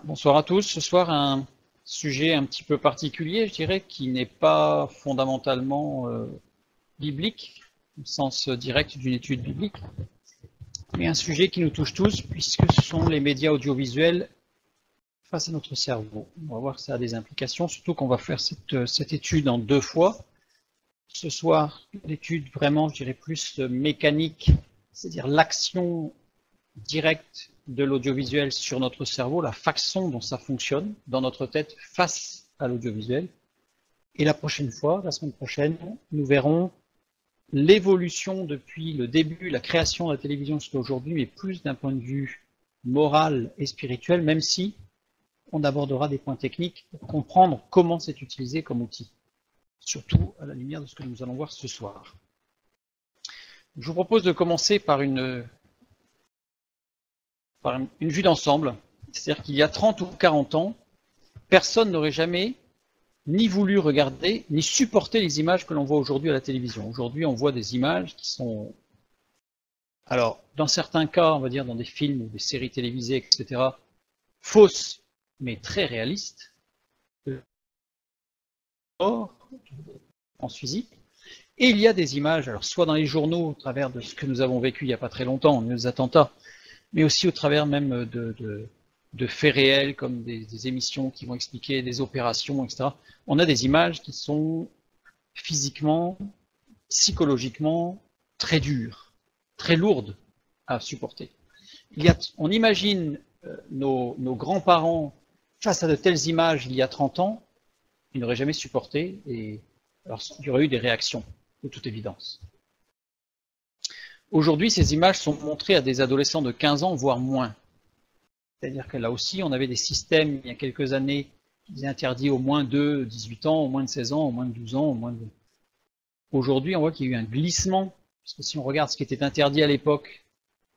Bonsoir à tous. Ce soir, un sujet un petit peu particulier, je dirais, qui n'est pas fondamentalement biblique, au sens direct d'une étude biblique, mais un sujet qui nous touche tous, puisque ce sont les médias audiovisuels face à notre cerveau. On va voir que ça a des implications, surtout qu'on va faire cette étude en 2 fois. Ce soir, l'étude vraiment, je dirais, plus mécanique, c'est-à-dire l'action directe de l'audiovisuel sur notre cerveau, la façon dont ça fonctionne dans notre tête face à l'audiovisuel. Et la prochaine fois, la semaine prochaine, nous verrons l'évolution depuis le début, la création de la télévision jusqu'à aujourd'hui, mais plus d'un point de vue moral et spirituel, même si on abordera des points techniques pour comprendre comment c'est utilisé comme outil, surtout à la lumière de ce que nous allons voir ce soir. Je vous propose de commencer par une vue d'ensemble, c'est-à-dire qu'il y a 30 ou 40 ans, personne n'aurait jamais ni voulu regarder, ni supporter les images que l'on voit aujourd'hui à la télévision. Aujourd'hui, on voit des images qui sont, alors, dans certains cas, on va dire dans des films ou des séries télévisées, etc., fausses, mais très réalistes, en physique. Et il y a des images, alors soit dans les journaux, au travers de ce que nous avons vécu il n'y a pas très longtemps, les attentats, mais aussi au travers même de faits réels, comme des émissions qui vont expliquer des opérations, etc. On a des images qui sont physiquement, psychologiquement très dures, très lourdes à supporter. On imagine nos grands-parents face à de telles images il y a 30 ans, ils n'auraient jamais supporté, et alors il y aurait eu des réactions, de toute évidence. Aujourd'hui, ces images sont montrées à des adolescents de 15 ans, voire moins. C'est-à-dire que là aussi, on avait des systèmes, il y a quelques années, qui faisaient interdit au moins de 18 ans, au moins de 16 ans, au moins de 12 ans, au moins de... Aujourd'hui, on voit qu'il y a eu un glissement, parce que si on regarde ce qui était interdit à l'époque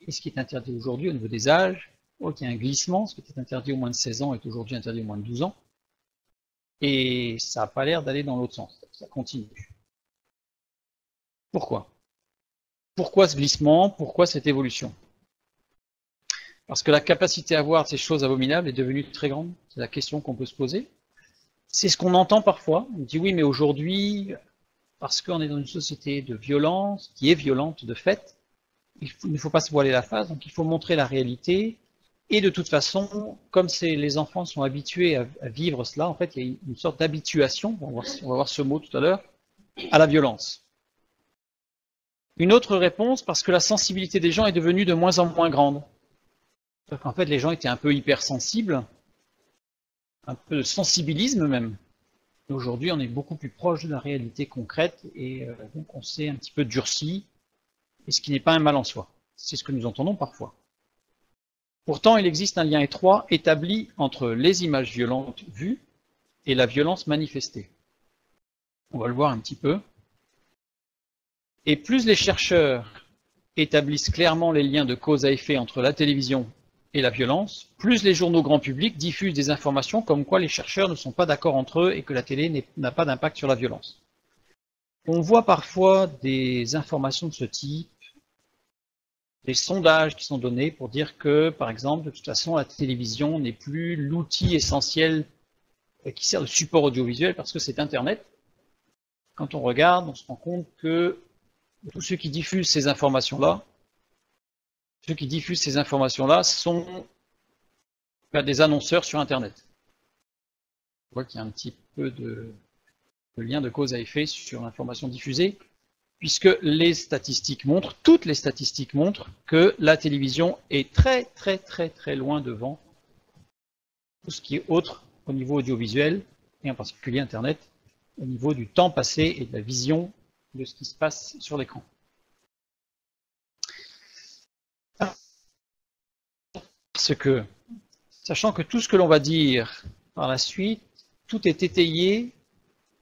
et ce qui est interdit aujourd'hui au niveau des âges, on voit qu'il y a un glissement, ce qui était interdit au moins de 16 ans est aujourd'hui interdit au moins de 12 ans, et ça n'a pas l'air d'aller dans l'autre sens, ça continue. Pourquoi ? Pourquoi ce glissement? Pourquoi cette évolution? Parce que la capacité à voir ces choses abominables est devenue très grande. C'est la question qu'on peut se poser. C'est ce qu'on entend parfois. On dit oui, mais aujourd'hui, parce qu'on est dans une société de violence, qui est violente de fait, il ne faut pas se voiler la face, donc il faut montrer la réalité. Et de toute façon, comme les enfants sont habitués à vivre cela, en fait, il y a une sorte d'habituation, on va voir ce mot tout à l'heure, à la violence. Une autre réponse, parce que la sensibilité des gens est devenue de moins en moins grande. En fait, les gens étaient un peu hypersensibles, un peu de sensibilisme même. Aujourd'hui, on est beaucoup plus proche de la réalité concrète et donc on s'est un petit peu durci, et ce qui n'est pas un mal en soi. C'est ce que nous entendons parfois. Pourtant, il existe un lien étroit établi entre les images violentes vues et la violence manifestée. On va le voir un petit peu. Et plus les chercheurs établissent clairement les liens de cause à effet entre la télévision et la violence, plus les journaux grand public diffusent des informations comme quoi les chercheurs ne sont pas d'accord entre eux et que la télé n'a pas d'impact sur la violence. On voit parfois des informations de ce type, des sondages qui sont donnés pour dire que, par exemple, de toute façon, la télévision n'est plus l'outil essentiel qui sert de support audiovisuel parce que c'est Internet. Quand on regarde, on se rend compte que tous ceux qui diffusent ces informations-là, sont des annonceurs sur Internet. On voit qu'il y a un petit peu de lien de cause à effet sur l'information diffusée, puisque les statistiques montrent, toutes les statistiques montrent que la télévision est très très très très loin devant tout ce qui est autre au niveau audiovisuel, et en particulier Internet, au niveau du temps passé et de la vision de ce qui se passe sur l'écran. Parce que, sachant que tout ce que l'on va dire par la suite, tout est étayé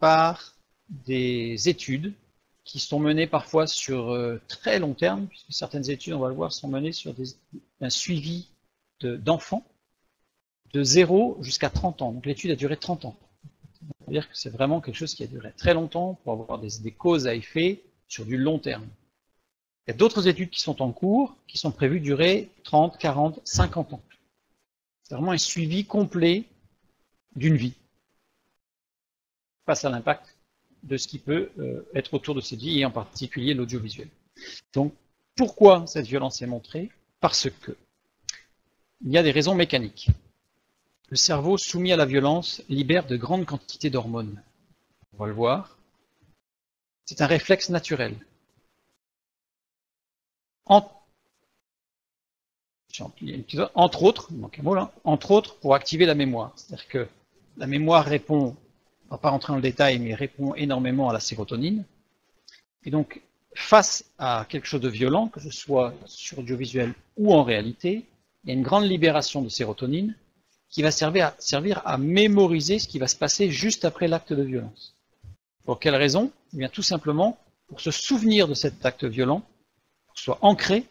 par des études qui sont menées parfois sur très long terme, puisque certaines études, on va le voir, sont menées sur un suivi d'enfants de 0 jusqu'à 30 ans. Donc l'étude a duré 30 ans. C'est-à-dire que c'est vraiment quelque chose qui a duré très longtemps pour avoir des causes à effet sur du long terme. Il y a d'autres études qui sont en cours, qui sont prévues durer 30, 40, 50 ans. C'est vraiment un suivi complet d'une vie face à l'impact de ce qui peut être autour de cette vie, et en particulier l'audiovisuel. Donc, pourquoi cette violence est montrée? Parce que il y a des raisons mécaniques. Le cerveau soumis à la violence libère de grandes quantités d'hormones. On va le voir. C'est un réflexe naturel. Entre autres, il manque un mot là, entre autres pour activer la mémoire. C'est-à-dire que la mémoire répond, on ne va pas rentrer dans le détail, mais répond énormément à la sérotonine. Et donc, face à quelque chose de violent, que ce soit sur audiovisuel ou en réalité, il y a une grande libération de sérotonine qui va servir à mémoriser ce qui va se passer juste après l'acte de violence. Pour quelle raison? Eh bien, tout simplement pour se souvenir de cet acte violent, pour que ce soit ancré,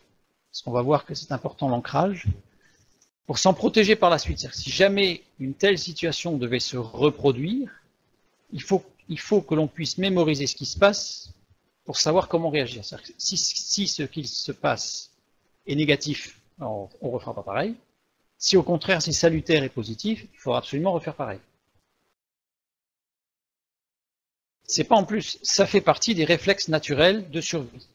parce qu'on va voir que c'est important l'ancrage, pour s'en protéger par la suite. C'est-à-dire que si jamais une telle situation devait se reproduire, il faut que l'on puisse mémoriser ce qui se passe pour savoir comment réagir. C'est-à-dire que si ce qui se passe est négatif, on ne refera pas pareil. Si au contraire c'est salutaire et positif, il faudra absolument refaire pareil. C'est pas en plus, ça fait partie des réflexes naturels de survie.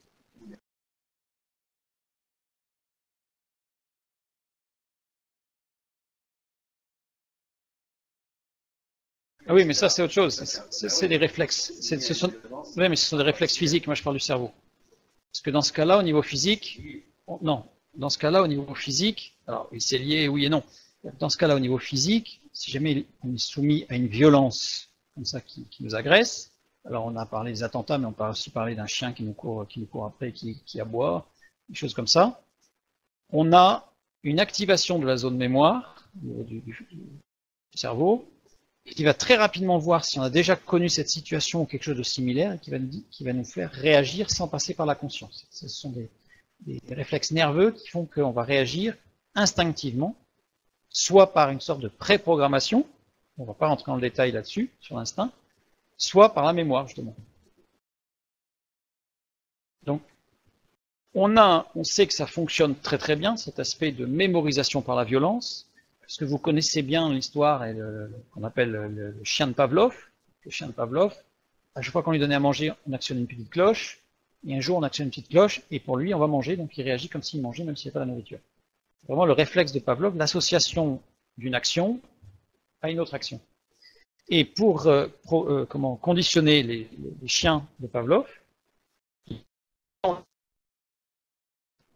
Ah oui, mais ça c'est autre chose, c'est des réflexes. Oui, mais ce sont des réflexes physiques, moi je parle du cerveau. Parce que dans ce cas-là, au niveau physique, non, dans ce cas-là, au niveau physique, alors oui, c'est lié, oui et non. Dans ce cas-là, au niveau physique, si jamais on est soumis à une violence comme ça qui nous agresse, alors on a parlé des attentats, mais on peut aussi parler d'un chien qui nous court après, qui aboie, des choses comme ça. On a une activation de la zone mémoire du cerveau, qui va très rapidement voir si on a déjà connu cette situation ou quelque chose de similaire, et qui va nous faire réagir sans passer par la conscience. Ce sont des réflexes nerveux qui font qu'on va réagir instinctivement, soit par une sorte de pré-programmation, on ne va pas rentrer dans le détail là-dessus, sur l'instinct, soit par la mémoire, justement. Donc, on sait que ça fonctionne très très bien, cet aspect de mémorisation par la violence, parce que vous connaissez bien l'histoire qu'on appelle le chien de Pavlov. Le chien de Pavlov, à chaque fois qu'on lui donnait à manger, on actionne une petite cloche, et un jour on actionne une petite cloche, et pour lui on va manger, donc il réagit comme s'il mangeait, même s'il n'y a pas la nourriture. C'est vraiment le réflexe de Pavlov, l'association d'une action à une autre action. Et pour conditionner les chiens de Pavlov,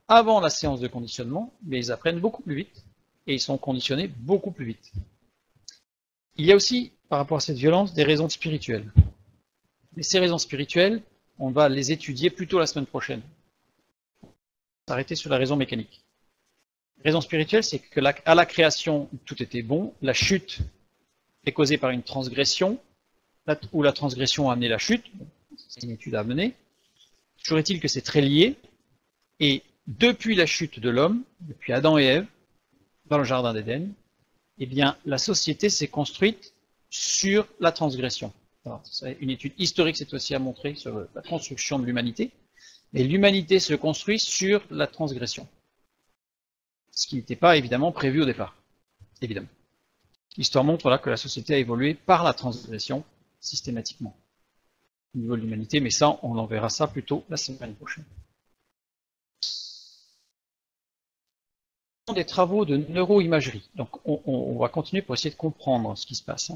avant la séance de conditionnement, mais ils apprennent beaucoup plus vite, et ils sont conditionnés beaucoup plus vite. Il y a aussi, par rapport à cette violence, des raisons spirituelles. Mais ces raisons spirituelles, on va les étudier plutôt la semaine prochaine. On va s'arrêter sur la raison mécanique. La raison spirituelle, c'est que à la création, tout était bon, la chute est causée par une transgression, ou la transgression a amené la chute, c'est une étude à mener. Toujours est-il que c'est très lié, et depuis la chute de l'homme, depuis Adam et Ève, dans le jardin d'Éden, eh bien, la société s'est construite sur la transgression. Alors, une étude historique cette fois-ci a montré sur la construction de l'humanité, mais l'humanité se construit sur la transgression. Ce qui n'était pas évidemment prévu au départ, évidemment. L'histoire montre là que la société a évolué par la transgression systématiquement au niveau de l'humanité, mais ça, on en verra ça plutôt la semaine prochaine. Des travaux de neuroimagerie. Donc on va continuer pour essayer de comprendre ce qui se passe.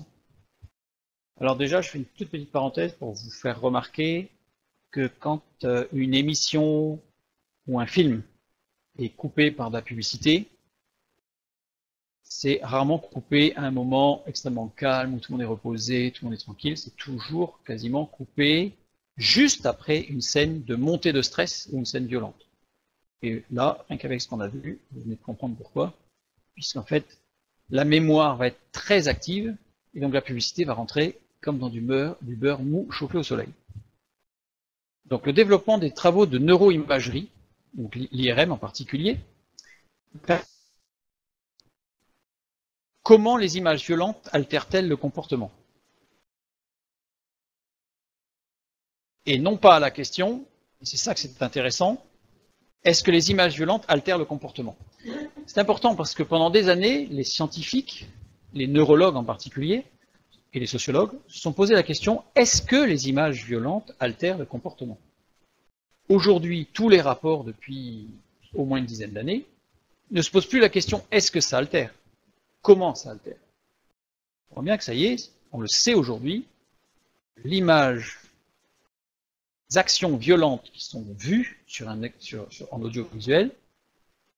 Alors déjà, je fais une toute petite parenthèse pour vous faire remarquer que quand une émission ou un film est coupé par de la publicité, c'est rarement coupé à un moment extrêmement calme où tout le monde est reposé, tout le monde est tranquille. C'est toujours quasiment coupé juste après une scène de montée de stress ou une scène violente. Et là, rien qu'avec ce qu'on a vu, vous venez de comprendre pourquoi, puisqu'en fait, la mémoire va être très active, et donc la publicité va rentrer comme dans du beurre mou chauffé au soleil. Donc le développement des travaux de neuroimagerie, donc l'IRM en particulier, comment les images violentes altèrent-elles le comportement? Et non pas à la question, et c'est ça que c'est intéressant, est-ce que les images violentes altèrent le comportement? C'est important parce que pendant des années, les scientifiques, les neurologues en particulier, et les sociologues, se sont posé la question, est-ce que les images violentes altèrent le comportement? Aujourd'hui, tous les rapports depuis au moins une dizaine d'années ne se posent plus la question, est-ce que ça altère? Comment ça altère? On voit bien que ça y est, on le sait aujourd'hui, l'image, les actions violentes qui sont vues en audiovisuel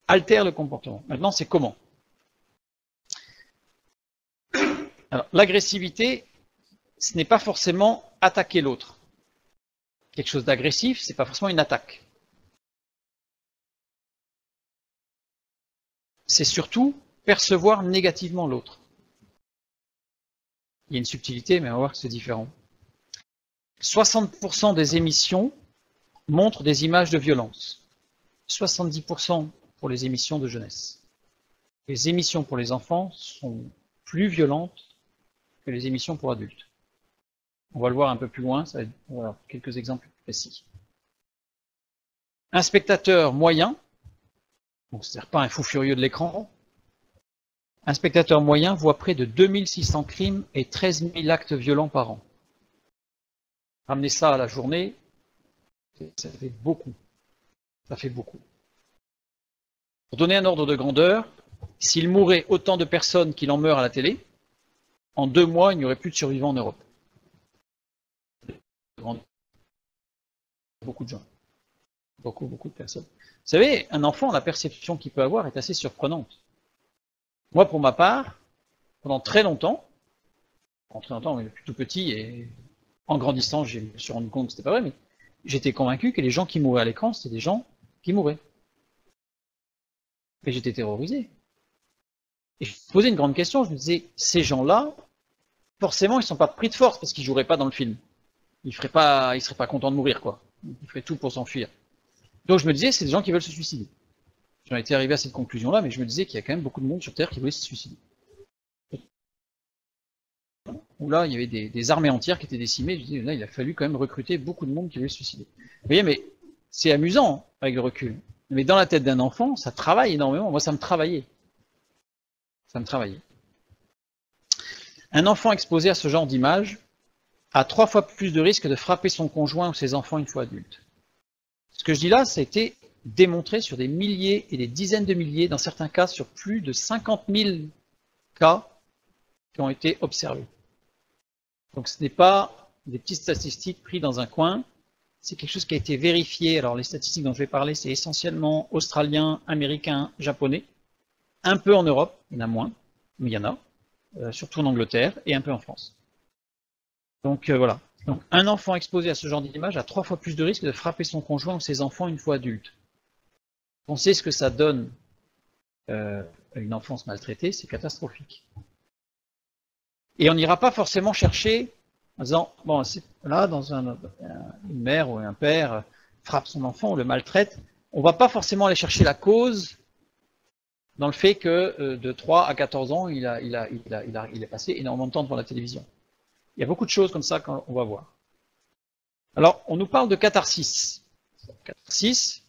altèrent le comportement. Maintenant, c'est comment? Alors, l'agressivité, ce n'est pas forcément attaquer l'autre. Quelque chose d'agressif, c'est pas forcément une attaque. C'est surtout percevoir négativement l'autre. Il y a une subtilité, mais on va voir que c'est différent. 60% des émissions montrent des images de violence. 70% pour les émissions de jeunesse. Les émissions pour les enfants sont plus violentes que les émissions pour adultes. On va le voir un peu plus loin, ça va être, voilà, quelques exemples précis. Un spectateur moyen, donc c'est-à-dire pas un fou furieux de l'écran, un spectateur moyen voit près de 2600 crimes et 13 000 actes violents par an. Ramenez ça à la journée, ça fait beaucoup. Ça fait beaucoup. Pour donner un ordre de grandeur, s'il mourait autant de personnes qu'il en meurt à la télé, en 2 mois, il n'y aurait plus de survivants en Europe. Beaucoup de gens. Beaucoup de personnes. Vous savez, un enfant, la perception qu'il peut avoir est assez surprenante. Moi, pour ma part, pendant très longtemps, depuis tout petit et en grandissant, je me suis rendu compte que c'était pas vrai, mais j'étais convaincu que les gens qui mouraient à l'écran, c'était des gens qui mouraient. Et j'étais terrorisé. Et je me posais une grande question, je me disais, ces gens-là, forcément, ils ne sont pas pris de force parce qu'ils ne joueraient pas dans le film. Ils ne seraient pas contents de mourir, quoi. Ils feraient tout pour s'enfuir. Donc je me disais, c'est des gens qui veulent se suicider. J'en étais arrivé à cette conclusion-là, mais je me disais qu'il y a quand même beaucoup de monde sur Terre qui voulait se suicider. Où là, il y avait des armées entières qui étaient décimées. Je disais, là, il a fallu quand même recruter beaucoup de monde qui voulait se suicider. Vous voyez, mais c'est amusant avec le recul. Mais dans la tête d'un enfant, ça travaille énormément. Moi, ça me travaillait. Ça me travaillait. Un enfant exposé à ce genre d'image a 3 fois plus de risque de frapper son conjoint ou ses enfants une fois adulte. Ce que je dis là, ça a été démontré sur des milliers et des dizaines de milliers, dans certains cas sur plus de 50 000 cas qui ont été observés. Donc ce n'est pas des petites statistiques prises dans un coin, c'est quelque chose qui a été vérifié. Alors les statistiques dont je vais parler, c'est essentiellement australien, américain, japonais, un peu en Europe, il y en a moins, mais il y en a, surtout en Angleterre et un peu en France. Donc voilà. Donc, un enfant exposé à ce genre d'image a 3 fois plus de risque de frapper son conjoint ou ses enfants une fois adulte. On sait ce que ça donne une enfance maltraitée, c'est catastrophique. Et on n'ira pas forcément chercher en disant, bon, là, une mère ou un père frappe son enfant ou le maltraite, on ne va pas forcément aller chercher la cause dans le fait que de 3 à 14 ans, il est passé énormément de temps devant la télévision. Il y a beaucoup de choses comme ça qu'on va voir. Alors, on nous parle de catharsis. Catharsis,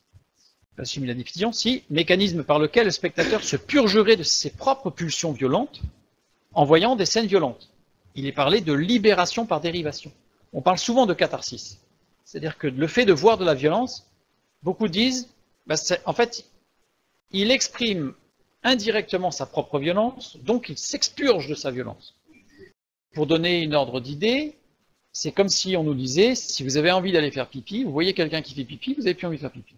j'assume la définition, si, mécanisme par lequel le spectateur se purgerait de ses propres pulsions violentes en voyant des scènes violentes. Il est parlé de libération par dérivation. On parle souvent de catharsis. C'est-à-dire que le fait de voir de la violence, beaucoup disent, en fait, il exprime indirectement sa propre violence, donc il s'expurge de sa violence. Pour donner une ordre d'idée, c'est comme si on nous disait, si vous avez envie d'aller faire pipi, vous voyez quelqu'un qui fait pipi, vous n'avez plus envie de faire pipi.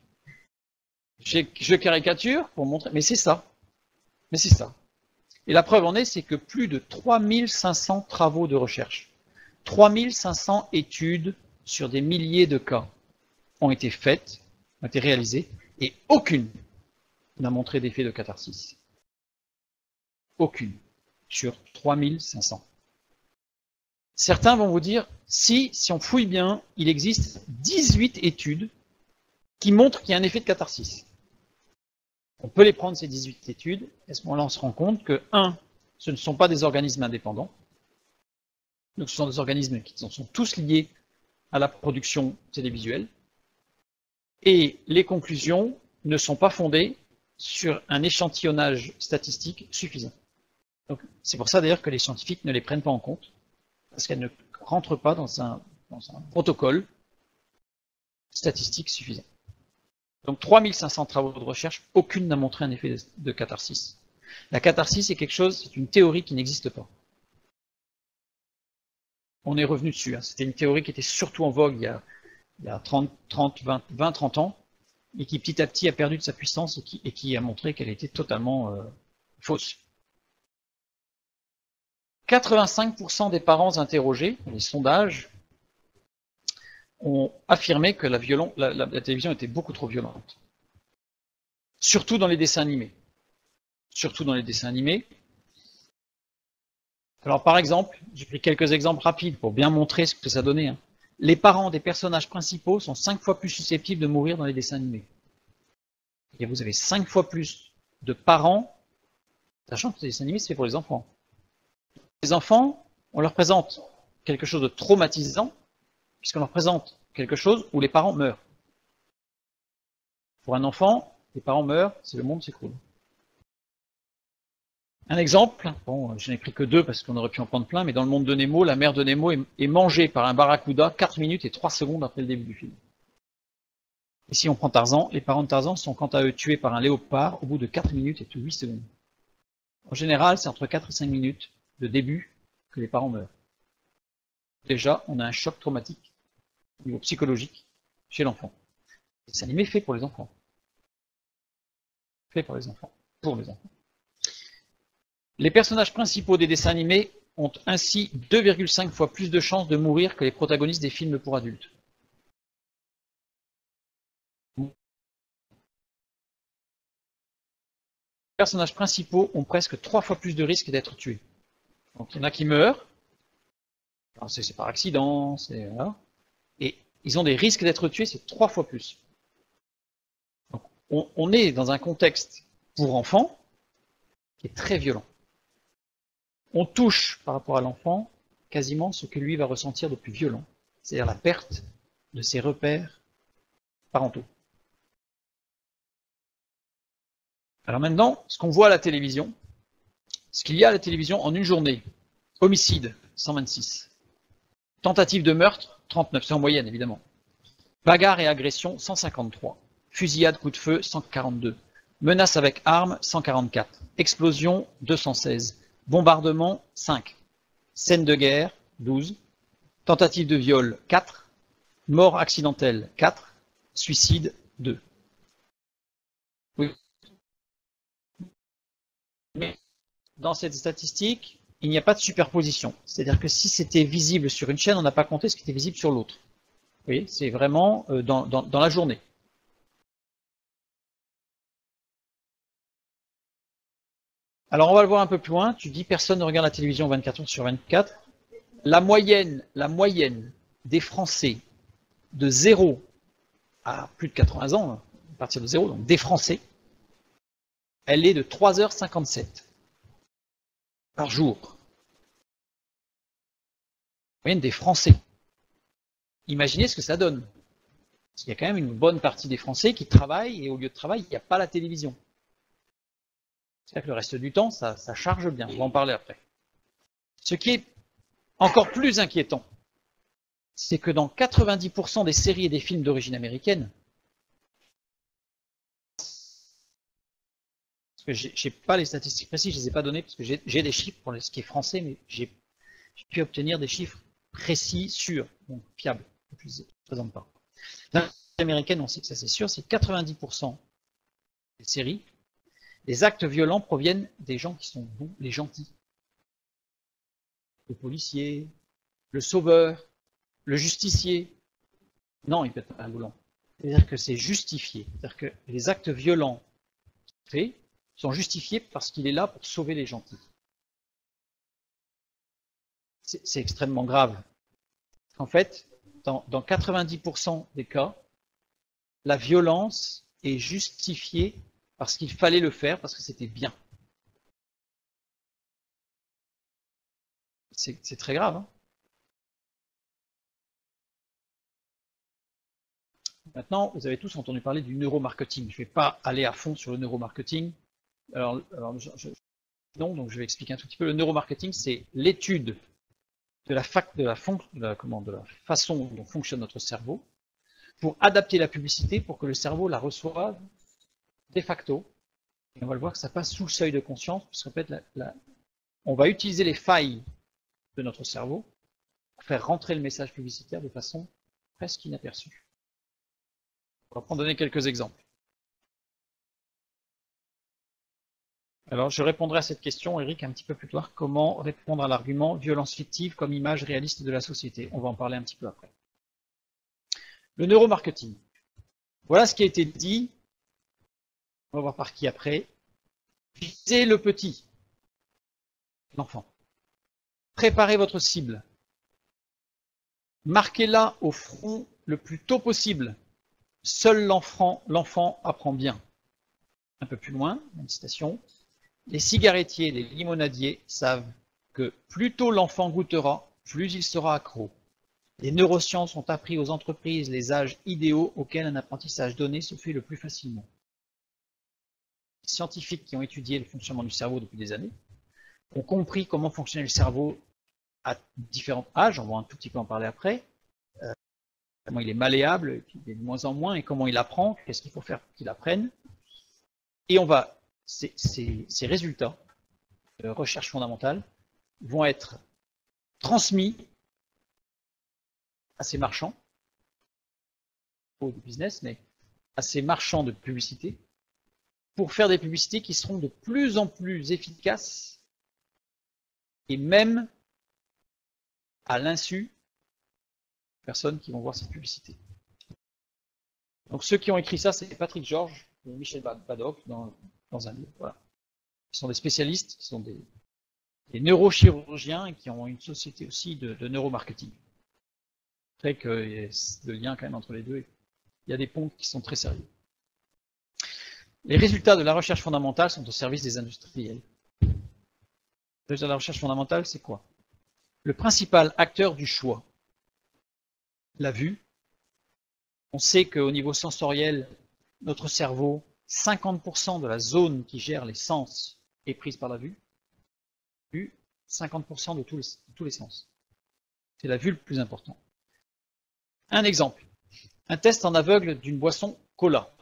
Je caricature pour montrer, mais c'est ça. Mais c'est ça. Et la preuve en est, c'est que plus de 3500 travaux de recherche, 3500 études sur des milliers de cas ont été faites, ont été réalisées, et aucune n'a montré d'effet de catharsis. Aucune. Sur 3500. Certains vont vous dire, si on fouille bien, il existe 18 études qui montrent qu'il y a un effet de catharsis. On peut les prendre, ces 18 études, et à ce moment-là, on se rend compte que, 1, ce ne sont pas des organismes indépendants, donc ce sont des organismes qui sont tous liés à la production télévisuelle, et les conclusions ne sont pas fondées sur un échantillonnage statistique suffisant. C'est pour ça d'ailleurs que les scientifiques ne les prennent pas en compte, parce qu'elles ne rentrent pas dans un protocole statistique suffisant. Donc 3500 travaux de recherche, aucune n'a montré un effet de catharsis. La catharsis est quelque chose, c'est une théorie qui n'existe pas. On est revenu dessus, hein. C'était une théorie qui était surtout en vogue il y a 20-30 ans, et qui petit à petit a perdu de sa puissance et qui a montré qu'elle était totalement fausse. 85% des parents interrogés, les sondages, ont affirmé que la télévision était beaucoup trop violente. Surtout dans les dessins animés. Surtout dans les dessins animés. Alors par exemple, j'ai pris quelques exemples rapides pour bien montrer ce que ça donnait. Hein. Les parents des personnages principaux sont 5 fois plus susceptibles de mourir dans les dessins animés. Et vous avez 5 fois plus de parents, sachant que les dessins animés c'est fait pour les enfants. Les enfants, on leur présente quelque chose de traumatisant, puisqu'on leur présente quelque chose où les parents meurent. Pour un enfant, les parents meurent, c'est le monde s'écroule. Un exemple, bon, je n'ai pris que 2 parce qu'on aurait pu en prendre plein, mais dans le monde de Nemo, la mère de Nemo est mangée par un barracuda 4 minutes et 3 secondes après le début du film. Et si on prend Tarzan, les parents de Tarzan sont quant à eux tués par un léopard au bout de 4 minutes et 8 secondes. En général, c'est entre 4 et 5 minutes de début que les parents meurent. Déjà, on a un choc traumatique au niveau psychologique chez l'enfant. C'est animé fait pour les enfants. Fait pour les enfants. Pour les enfants. Les personnages principaux des dessins animés ont ainsi 2,5 fois plus de chances de mourir que les protagonistes des films pour adultes. Les personnages principaux ont presque 3 fois plus de risques d'être tués. Donc il y en a qui meurent, c'est par accident, voilà. Et ils ont des risques d'être tués, c'est 3 fois plus. Donc, on est dans un contexte pour enfants qui est très violent. On touche par rapport à l'enfant quasiment ce que lui va ressentir de plus violent, c'est-à-dire la perte de ses repères parentaux. Alors maintenant, ce qu'on voit à la télévision, ce qu'il y a à la télévision en une journée, homicide, 126, tentative de meurtre, 39, c'est en moyenne évidemment, bagarre et agression, 153, fusillade, coup de feu, 142, menace avec arme, 144, explosion, 216, bombardement, 5, scène de guerre, 12, tentative de viol, 4, mort accidentelle, 4, suicide, 2. Oui. Mais dans cette statistique, il n'y a pas de superposition. C'est-à-dire que si c'était visible sur une chaîne, on n'a pas compté ce qui était visible sur l'autre. Vous voyez, c'est vraiment dans la journée. Alors on va le voir un peu plus loin. Tu dis personne ne regarde la télévision 24 heures sur 24. La moyenne des Français de 0 à plus de 80 ans, à partir de 0, donc des Français, elle est de 3h57 par jour. La moyenne des Français. Imaginez ce que ça donne. Il y a quand même une bonne partie des Français qui travaillent et au lieu de travail, il n'y a pas la télévision. C'est-à-dire que le reste du temps, ça charge bien. On va en parler après. Ce qui est encore plus inquiétant, c'est que dans 90% des séries et des films d'origine américaine, parce que j'ai pas les statistiques précises, je les ai pas données parce que j'ai des chiffres pour ce qui est français, mais j'ai pu obtenir des chiffres précis, sûrs, donc fiables. Je ne les présente pas. Dans les américaines, on sait que ça c'est sûr, c'est 90% des séries. Les actes violents proviennent des gens qui sont bons, les gentils. Le policier, le sauveur, le justicier. Non, il peut être un violent. C'est-à-dire que c'est justifié. C'est-à-dire que les actes violents faits sont justifiés parce qu'il est là pour sauver les gentils. C'est extrêmement grave. En fait, dans 90% des cas, la violence est justifiée parce qu'il fallait le faire, parce que c'était bien. C'est très grave. Hein. Maintenant, vous avez tous entendu parler du neuromarketing. Je ne vais pas aller à fond sur le neuromarketing. Alors non, donc je vais expliquer un tout petit peu. Le neuromarketing, c'est l'étude de la façon dont fonctionne notre cerveau pour adapter la publicité pour que le cerveau la reçoive de facto. Et on va le voir que ça passe sous le seuil de conscience. Je répète, on va utiliser les failles de notre cerveau pour faire rentrer le message publicitaire de façon presque inaperçue. On va prendre donner quelques exemples. Alors, je répondrai à cette question, Eric, un petit peu plus tard. Comment répondre à l'argument violence fictive comme image réaliste de la société? On va en parler un petit peu après. Le neuromarketing. Voilà ce qui a été dit. On va voir par qui après. Visez le petit, l'enfant. Préparez votre cible. Marquez-la au front le plus tôt possible. Seul l'enfant apprend bien. Un peu plus loin, une citation. Les cigarettiers, les limonadiers savent que plus tôt l'enfant goûtera, plus il sera accro. Les neurosciences ont appris aux entreprises les âges idéaux auxquels un apprentissage donné se fait le plus facilement. Les scientifiques qui ont étudié le fonctionnement du cerveau depuis des années ont compris comment fonctionnait le cerveau à différents âges, on va un tout petit peu en parler après, comment il est malléable, il est de moins en moins, et comment il apprend, qu'est-ce qu'il faut faire pour qu'il apprenne. Et on va, ces résultats de recherche fondamentale vont être transmis à ces marchands, pas du business, mais à ces marchands de publicité, pour faire des publicités qui seront de plus en plus efficaces, et même à l'insu des personnes qui vont voir cette publicité. Donc ceux qui ont écrit ça, c'est Patrick George et Michel Baddock dans un livre. Voilà. Ils sont des spécialistes, qui sont des neurochirurgiens et qui ont une société aussi de neuromarketing. C'est vrai qu'il y a le lien quand même entre les deux. Il y a des ponts qui sont très sérieux. Les résultats de la recherche fondamentale sont au service des industriels. Les résultats de la recherche fondamentale, c'est quoi? Le principal acteur du choix, la vue. On sait qu'au niveau sensoriel, notre cerveau, 50% de la zone qui gère les sens est prise par la vue. 50% de tous les sens. C'est la vue le plus important. Un exemple. Un test en aveugle d'une boisson cola.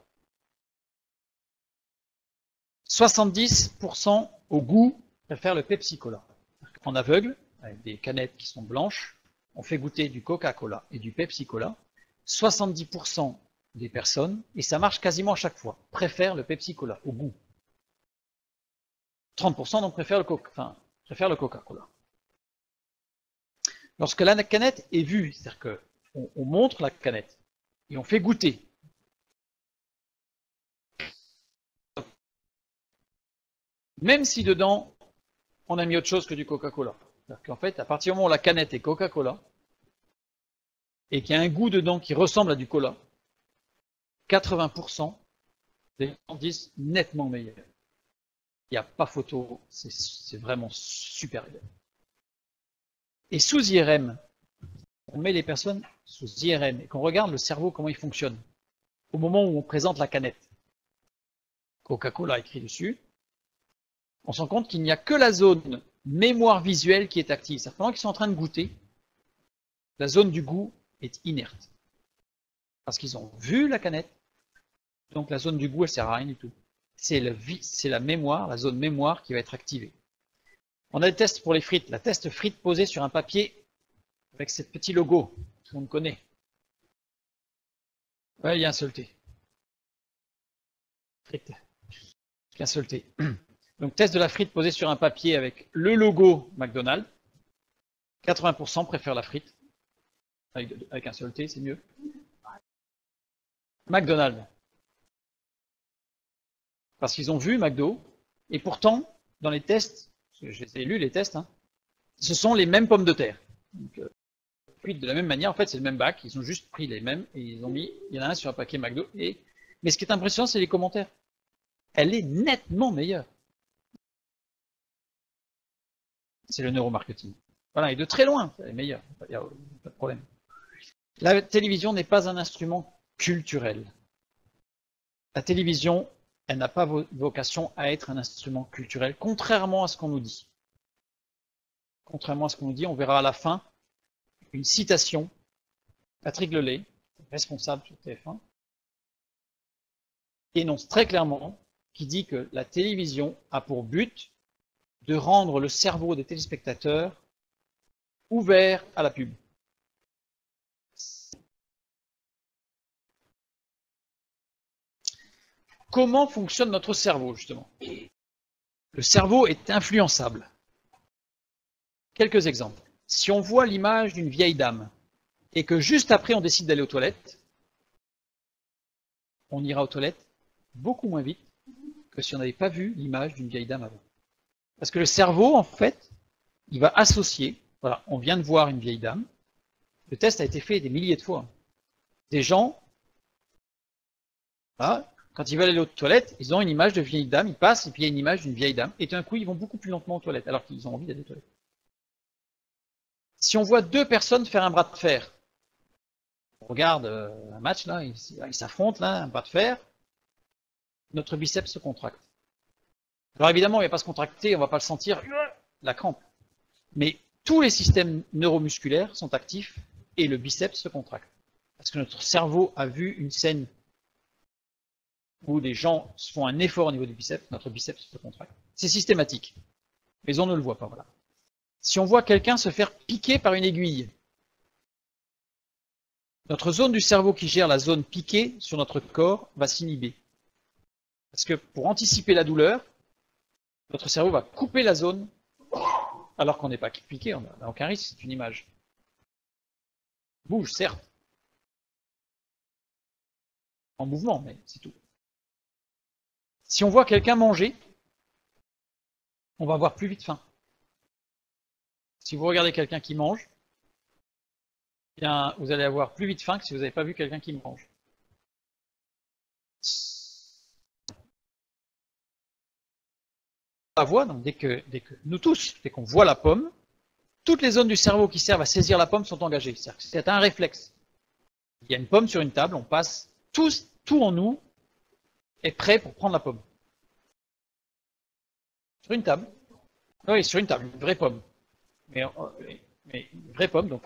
70% au goût préfèrent le Pepsi Cola. En aveugle, avec des canettes qui sont blanches, on fait goûter du Coca-Cola et du Pepsi Cola. 70% des personnes, et ça marche quasiment chaque fois, préfèrent le Pepsi Cola au goût. 30% donc préfèrent le Coca-Cola. Lorsque la canette est vue, c'est-à-dire qu'on montre la canette et on fait goûter. Même si dedans, on a mis autre chose que du Coca-Cola. C'est-à-dire qu'en fait, à partir du moment où la canette est Coca-Cola, et qu'il y a un goût dedans qui ressemble à du cola, 80% des gens disent nettement meilleur. Il n'y a pas photo, c'est vraiment supérieur. Et sous IRM, on met les personnes sous IRM et qu'on regarde le cerveau, comment il fonctionne. Au moment où on présente la canette, Coca-Cola écrit dessus, on se rend compte qu'il n'y a que la zone mémoire visuelle qui est active. C'est-à-dire pendant qu'ils sont en train de goûter, la zone du goût est inerte. Parce qu'ils ont vu la canette, donc la zone du goût, elle ne sert à rien du tout. C'est la mémoire, la zone mémoire qui va être activée. On a des tests pour les frites. La test frites posée sur un papier avec ce petit logo, tout le monde connaît. Ouais, il y a un seul T. Frites. Il y a un seul T. Donc test de la frite posée sur un papier avec le logo McDonald's. 80% préfèrent la frite. Avec un seul T, c'est mieux. McDonald's. Parce qu'ils ont vu McDo, et pourtant, dans les tests, parce que je les ai lus les tests, hein, ce sont les mêmes pommes de terre. Donc, frites de la même manière, en fait c'est le même bac, ils ont juste pris les mêmes, et ils ont mis, il y en a un sur un paquet McDo, mais ce qui est impressionnant, c'est les commentaires. Elle est nettement meilleure. C'est le neuromarketing. Voilà, et de très loin, elle est meilleure, il n'y a pas de problème. La télévision n'est pas un instrument culturel. La télévision, elle n'a pas vocation à être un instrument culturel, contrairement à ce qu'on nous dit. Contrairement à ce qu'on nous dit, on verra à la fin une citation, Patrick Lelay, responsable sur TF1, énonce très clairement, qui dit que la télévision a pour but de rendre le cerveau des téléspectateurs ouvert à la pub. Comment fonctionne notre cerveau, justement? Le cerveau est influençable. Quelques exemples. Si on voit l'image d'une vieille dame et que juste après on décide d'aller aux toilettes, on ira aux toilettes beaucoup moins vite que si on n'avait pas vu l'image d'une vieille dame avant. Parce que le cerveau, en fait, il va associer, voilà, on vient de voir une vieille dame, le test a été fait des milliers de fois. Des gens, voilà, quand ils veulent aller aux toilettes, ils ont une image de vieille dame, ils passent et puis il y a une image d'une vieille dame, et d'un coup ils vont beaucoup plus lentement aux toilettes, alors qu'ils ont envie d'aller aux toilettes. Si on voit deux personnes faire un bras de fer, on regarde un match là, ils s'affrontent là, un bras de fer, notre biceps se contracte. Alors évidemment, il ne va pas se contracter, on ne va pas le sentir, la crampe. Mais tous les systèmes neuromusculaires sont actifs et le biceps se contracte. Parce que notre cerveau a vu une scène où des gens font un effort au niveau du biceps, notre biceps se contracte. C'est systématique, mais on ne le voit pas. Voilà. Si on voit quelqu'un se faire piquer par une aiguille, notre zone du cerveau qui gère la zone piquée sur notre corps va s'inhiber. Parce que pour anticiper la douleur, notre cerveau va couper la zone alors qu'on n'est pas piqué, on n'a aucun risque, c'est une image. Bouge, certes. En mouvement, mais c'est tout. Si on voit quelqu'un manger, on va avoir plus vite faim. Si vous regardez quelqu'un qui mange, bien, vous allez avoir plus vite faim que si vous n'avez pas vu quelqu'un qui mange. La voix, donc dès que nous tous, dès qu'on voit la pomme, toutes les zones du cerveau qui servent à saisir la pomme sont engagées. C'est un réflexe. Il y a une pomme sur une table, on passe, tout en nous est prêt pour prendre la pomme. Sur une table. Oui, sur une table, une vraie pomme. Mais une vraie pomme, donc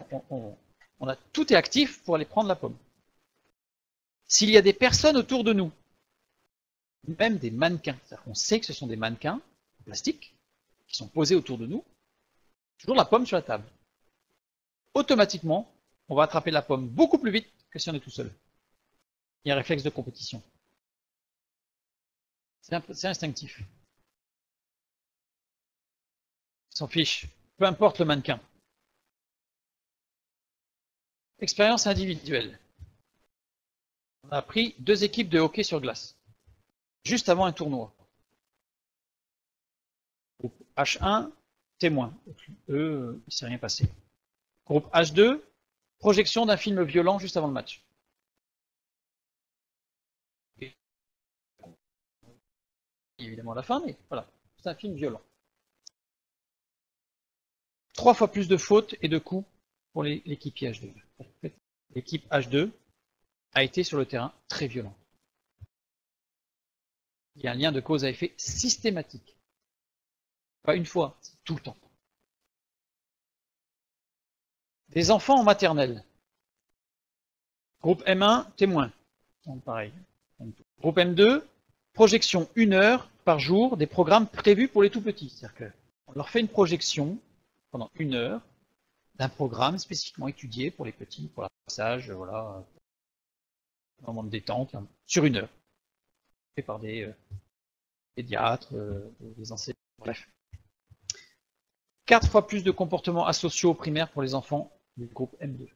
tout est actif pour aller prendre la pomme. S'il y a des personnes autour de nous, même des mannequins, c'est-à-dire qu'on sait que ce sont des mannequins en plastique qui sont posés autour de nous, toujours la pomme sur la table. Automatiquement, on va attraper la pomme beaucoup plus vite que si on est tout seul. Il y a un réflexe de compétition. C'est instinctif. On s'en fiche. Peu importe le mannequin. Expérience individuelle. On a pris 2 équipes de hockey sur glace, juste avant un tournoi. Groupe H1, témoin. Eux, il ne s'est rien passé. Groupe H2, projection d'un film violent juste avant le match. Évidemment à la fin, mais voilà, c'est un film violent. 3 fois plus de fautes et de coups pour l'équipe H2. L'équipe H2 a été sur le terrain très violente. Il y a un lien de cause à effet systématique. Pas une fois, c'est tout le temps. Des enfants en maternelle. Groupe M1, témoin. Donc pareil. Groupe M2, projection 1 heure par jour des programmes prévus pour les tout petits. C'est-à-dire qu'on leur fait une projection pendant 1 heure d'un programme spécifiquement étudié pour les petits, pour l'apprentissage, voilà, un moment de détente, sur 1 heure. Fait par des pédiatres, des enseignants, bref. 4 fois plus de comportements asociaux primaires pour les enfants du groupe M2.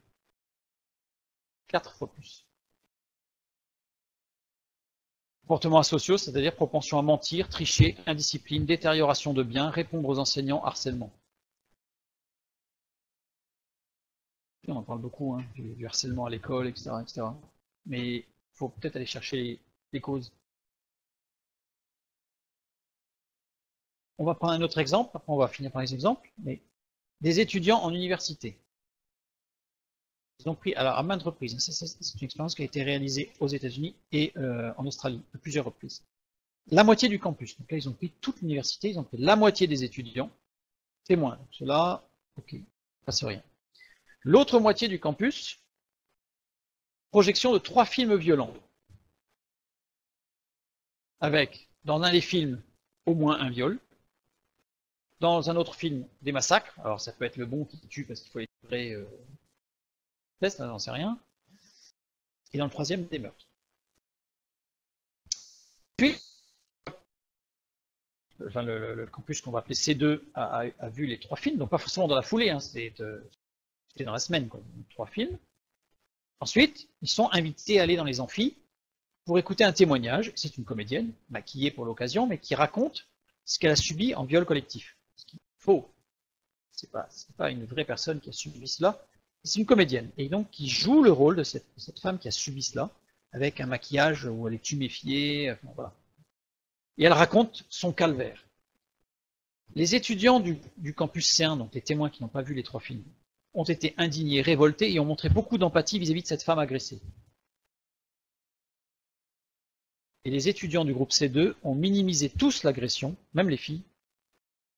4 fois plus. Comportements asociaux, c'est-à-dire propension à mentir, tricher, indiscipline, détérioration de biens, répondre aux enseignants, harcèlement. On en parle beaucoup, hein, du harcèlement à l'école, etc., etc. Mais il faut peut-être aller chercher les causes. On va prendre un autre exemple, après on va finir par les exemples, mais des étudiants en université. Ils ont pris, alors à maintes reprises, c'est une expérience qui a été réalisée aux États-Unis et en Australie, à plusieurs reprises. La moitié du campus, donc là ils ont pris toute l'université, ils ont pris la moitié des étudiants, témoins, donc cela, ok, passe rien. L'autre moitié du campus, projection de 3 films violents. Avec, dans un des films, au moins un viol. Dans un autre film, des massacres. Alors ça peut être le bon qui tue parce qu'il faut les tirer test, j'en sais rien. Et dans le troisième, des meurtres. Puis, enfin, le campus qu'on va appeler C2 a vu les 3 films, donc pas forcément dans la foulée, hein, c'était dans la semaine, quoi, 3 films. Ensuite, ils sont invités à aller dans les amphis pour écouter un témoignage. C'est une comédienne, maquillée pour l'occasion, mais qui raconte ce qu'elle a subi en viol collectif. Ce qui est faux. C'est pas une vraie personne qui a subi cela. C'est une comédienne. Et donc, qui joue le rôle de cette femme qui a subi cela, avec un maquillage où elle est tuméfiée. Enfin, voilà. Et elle raconte son calvaire. Les étudiants du campus C1, donc les témoins qui n'ont pas vu les 3 films, ont été indignés, révoltés et ont montré beaucoup d'empathie vis-à-vis de cette femme agressée. Et les étudiants du groupe C2 ont minimisé tous l'agression, même les filles,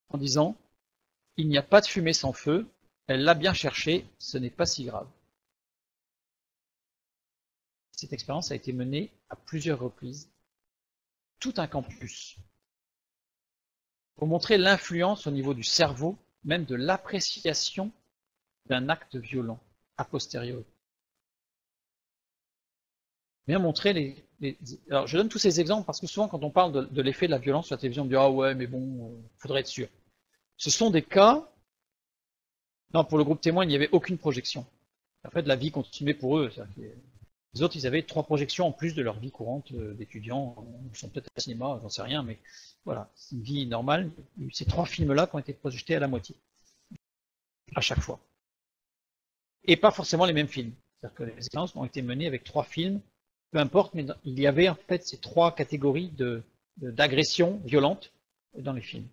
en disant « Il n'y a pas de fumée sans feu, elle l'a bien cherché, ce n'est pas si grave. » Cette expérience a été menée à plusieurs reprises, tout un campus, pour montrer l'influence au niveau du cerveau, même de l'appréciation d'un acte violent, a posteriori. Bien montrer Alors, je donne tous ces exemples parce que souvent, quand on parle de l'effet de la violence sur la télévision, on dit « Ah ouais, mais bon, faudrait être sûr. » Ce sont des cas... Non, pour le groupe témoin, il n'y avait aucune projection. En fait, la vie continuait pour eux. Les autres, ils avaient 3 projections en plus de leur vie courante d'étudiants. Ils sont peut-être au cinéma, j'en sais rien, mais voilà, c'est une vie normale. Ces 3 films-là qui ont été projetés à la moitié, à chaque fois. Et pas forcément les mêmes films. C'est-à-dire que les expériences ont été menées avec 3 films, peu importe, mais il y avait en fait ces 3 catégories d'agressions violentes dans les films.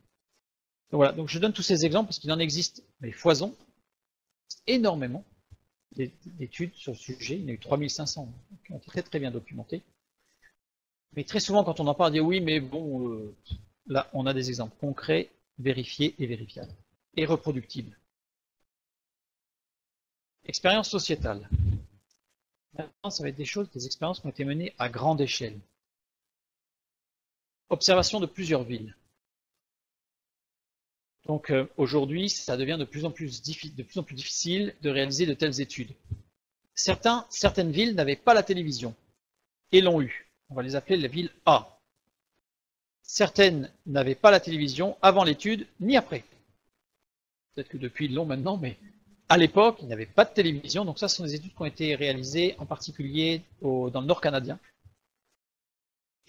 Donc voilà, donc je donne tous ces exemples parce qu'il en existe des foisons, énormément d'études sur le sujet. Il y en a eu 3500 qui ont été très très bien documentées. Mais très souvent, quand on en parle, on dit oui, mais bon, là, on a des exemples concrets, vérifiés et vérifiables, et reproductibles. Expérience sociétale. Maintenant, ça va être des expériences qui ont été menées à grande échelle. Observation de plusieurs villes. Donc aujourd'hui, ça devient de plus en plus difficile de réaliser de telles études. Certaines villes n'avaient pas la télévision et l'ont eu. On va les appeler les villes A. Certaines n'avaient pas la télévision avant l'étude ni après. Peut-être que depuis ils l'ont maintenant, mais à l'époque, ils n'avaient pas de télévision. Donc ça, ce sont des études qui ont été réalisées en particulier dans le nord canadien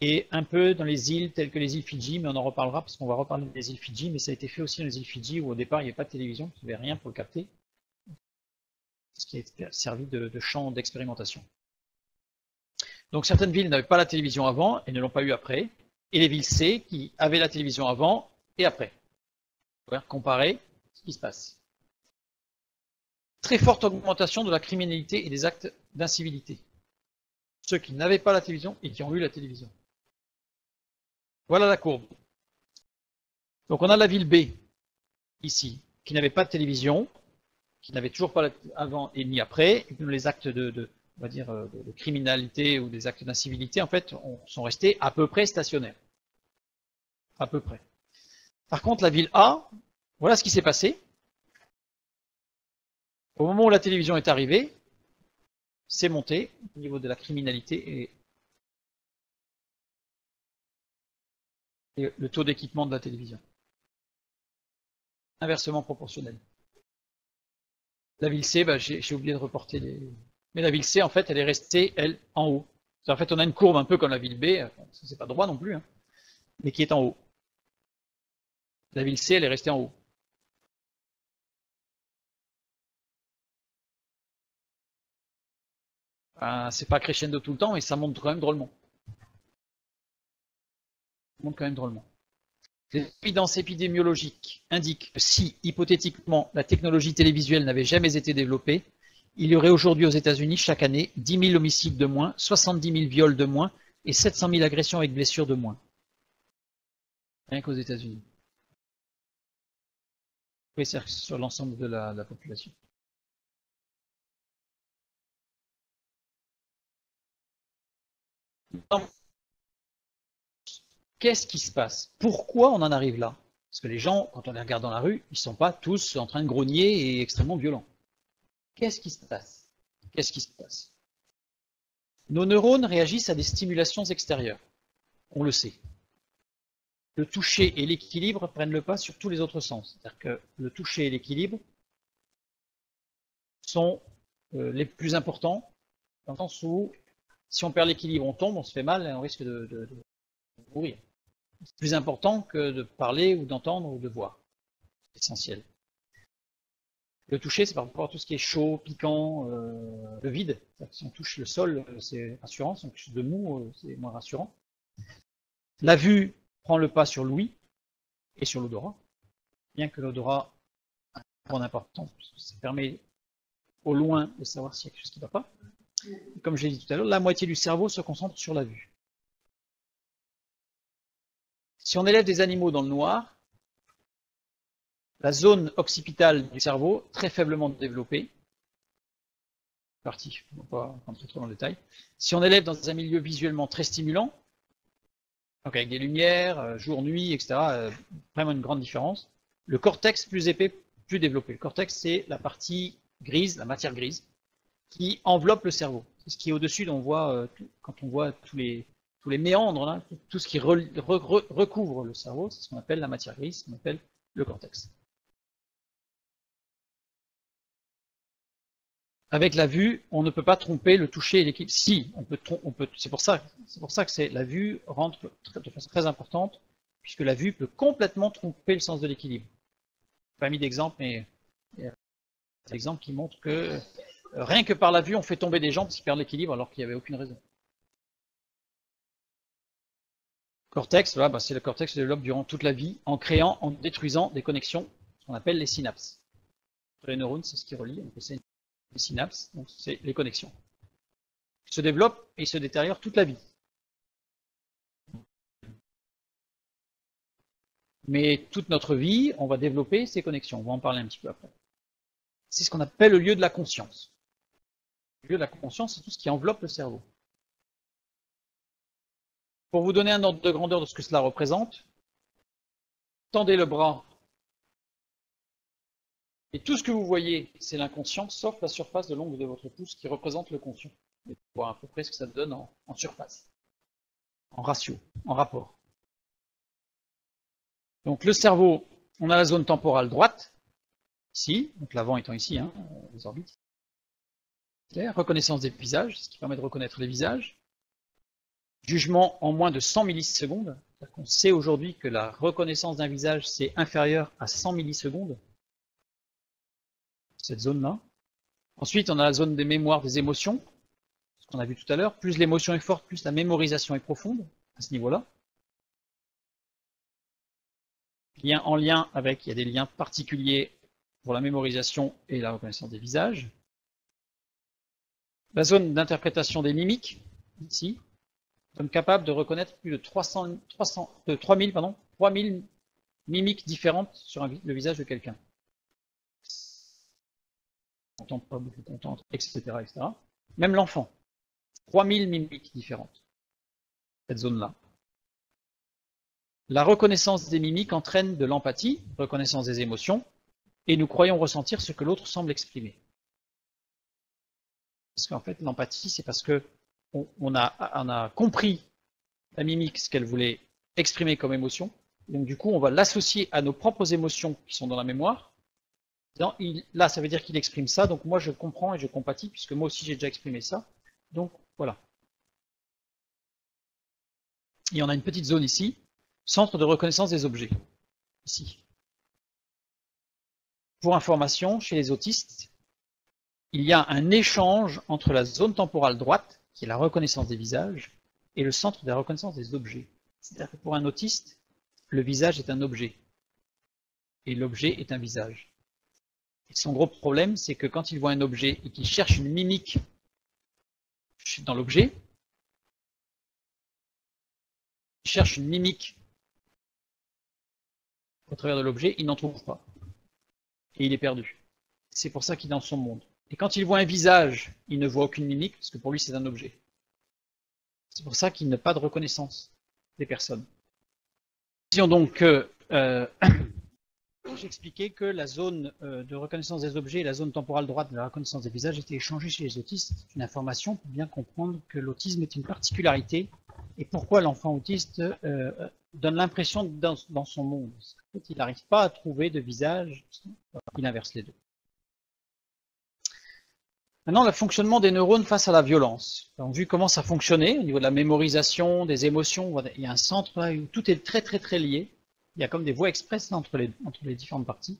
et un peu dans les îles telles que les îles Fidji, mais on en reparlera parce qu'on va reparler des îles Fidji, mais ça a été fait aussi dans les îles Fidji où au départ il n'y avait pas de télévision, il n'y avait rien pour le capter, ce qui a servi de champ d'expérimentation. Donc certaines villes n'avaient pas la télévision avant et ne l'ont pas eu après, et les villes C qui avaient la télévision avant et après. On va comparer ce qui se passe. Très forte augmentation de la criminalité et des actes d'incivilité. Ceux qui n'avaient pas la télévision et qui ont eu la télévision. Voilà la courbe. Donc on a la ville B, ici, qui n'avait pas de télévision, qui n'avait toujours pas avant et ni après, et puis les actes on va dire, de criminalité ou des actes d'incivilité, en fait, sont restés à peu près stationnaires. À peu près. Par contre, la ville A, voilà ce qui s'est passé. Au moment où la télévision est arrivée, c'est monté au niveau de la criminalité et le taux d'équipement de la télévision. Inversement proportionnel. La ville C, bah, j'ai oublié de reporter les... Mais la ville C, en fait, elle est restée, elle, en haut. En fait, on a une courbe un peu comme la ville B, c'est pas droit non plus, hein, mais qui est en haut. La ville C, elle est restée en haut. C'est pas crescendo tout le temps, mais ça monte quand même drôlement. Ça monte quand même drôlement. L'évidence épidémiologique indique que si, hypothétiquement, la technologie télévisuelle n'avait jamais été développée, il y aurait aujourd'hui aux États-Unis chaque année 10 000 homicides de moins, 70 000 viols de moins et 700 000 agressions avec blessures de moins. Rien qu'aux États-Unis. Oui, c'est sur l'ensemble de la population. Qu'est-ce qui se passe? Pourquoi on en arrive là? Parce que les gens, quand on les regarde dans la rue, ils ne sont pas tous en train de grogner et extrêmement violents. Qu'est-ce qui se passe? Qu'est-ce qui se passe? Nos neurones réagissent à des stimulations extérieures. On le sait. Le toucher et l'équilibre prennent le pas sur tous les autres sens. C'est-à-dire que le toucher et l'équilibre sont les plus importants, dans le sens où si on perd l'équilibre, on tombe, on se fait mal et on risque de mourir. C'est plus important que de parler ou d'entendre ou de voir. C'est essentiel. Le toucher, c'est par rapport à tout ce qui est chaud, piquant, le vide. Si on touche le sol, c'est rassurant. Si on touche de mou, c'est moins rassurant. La vue prend le pas sur l'ouïe et sur l'odorat. Bien que l'odorat a une grande importance, parce que ça permet au loin de savoir s'il y a quelque chose qui ne va pas. Et comme je l'ai dit tout à l'heure, la moitié du cerveau se concentre sur la vue. Si on élève des animaux dans le noir, la zone occipitale du cerveau, très faiblement développée, partie, on ne va pas rentrer trop dans le détail. Si on élève dans un milieu visuellement très stimulant, donc avec des lumières, jour, nuit, etc., vraiment une grande différence. Le cortex plus épais, plus développé. Le cortex, c'est la partie grise, la matière grise, qui enveloppe le cerveau. C'est ce qui est au-dessus, on voit, quand on voit tous les méandres, là, tout ce qui recouvre le cerveau, c'est ce qu'on appelle la matière grise, ce qu'on appelle le cortex. Avec la vue, on ne peut pas tromper le toucher et l'équilibre. Si, on peut, c'est pour ça que la vue rentre de façon très importante, puisque la vue peut complètement tromper le sens de l'équilibre. Je n'ai pas mis d'exemple, mais il y a un exemple qui montre que rien que par la vue, on fait tomber des gens parce qu'ils perdent l'équilibre alors qu'il n'y avait aucune raison. Cortex, voilà, c'est le cortex qui se développe durant toute la vie en créant, en détruisant des connexions, ce qu'on appelle les synapses. Les neurones, c'est ce qui relie, on appelle ça les synapses, donc c'est les connexions. Ils se développent et ils se détériorent toute la vie. Mais toute notre vie, on va développer ces connexions. On va en parler un petit peu après. C'est ce qu'on appelle le lieu de la conscience. Le lieu de la conscience, c'est tout ce qui enveloppe le cerveau. Pour vous donner un ordre de grandeur de ce que cela représente, tendez le bras. Et tout ce que vous voyez, c'est l'inconscient, sauf la surface de l'ongle de votre pouce qui représente le conscient. Vous voyez à peu près ce que ça donne en surface, en ratio, en rapport. Donc le cerveau, on a la zone temporale droite, ici, donc l'avant étant ici, hein, les orbites. Reconnaissance des visages, ce qui permet de reconnaître les visages. Jugement en moins de 100 millisecondes. On sait aujourd'hui que la reconnaissance d'un visage, c'est inférieur à 100 millisecondes. Cette zone-là. Ensuite, on a la zone des mémoires des émotions, ce qu'on a vu tout à l'heure. Plus l'émotion est forte, plus la mémorisation est profonde, à ce niveau-là. En lien avec, il y a des liens particuliers pour la mémorisation et la reconnaissance des visages. La zone d'interprétation des mimiques, ici, nous sommes capables de reconnaître plus de 3000 mimiques différentes sur le visage de quelqu'un. Content, pas beaucoup content, etc., etc. Même l'enfant. 3000 mimiques différentes. Cette zone-là. La reconnaissance des mimiques entraîne de l'empathie, reconnaissance des émotions, et nous croyons ressentir ce que l'autre semble exprimer. Parce qu'en fait, l'empathie, c'est parce que on a compris la mimique, ce qu'elle voulait exprimer comme émotion. Donc du coup, on va l'associer à nos propres émotions qui sont dans la mémoire. Là, ça veut dire qu'il exprime ça, donc moi je comprends et je compatis, puisque moi aussi j'ai déjà exprimé ça. Donc voilà. Et on a une petite zone ici, centre de reconnaissance des objets. Ici. Pour information, chez les autistes, il y a un échange entre la zone temporale droite, qui est la reconnaissance des visages, et le centre de la reconnaissance des objets. C'est-à-dire que pour un autiste, le visage est un objet, et l'objet est un visage. Et son gros problème, c'est que quand il voit un objet et qu'il cherche une mimique dans l'objet, il cherche une mimique au travers de l'objet, il n'en trouve pas. Et il est perdu. C'est pour ça qu'il est dans son monde. Et quand il voit un visage, il ne voit aucune mimique, parce que pour lui c'est un objet. C'est pour ça qu'il n'a pas de reconnaissance des personnes. Disons donc que j'expliquais que la zone de reconnaissance des objets et la zone temporale droite de la reconnaissance des visages étaient échangées chez les autistes. C'est une information pour bien comprendre que l'autisme est une particularité et pourquoi l'enfant autiste donne l'impression dans son monde. En fait, il n'arrive pas à trouver de visage, il inverse les deux. Maintenant, le fonctionnement des neurones face à la violence. On a vu comment ça fonctionnait au niveau de la mémorisation, des émotions. Il y a un centre là où tout est très lié. Il y a comme des voies express entre les différentes parties.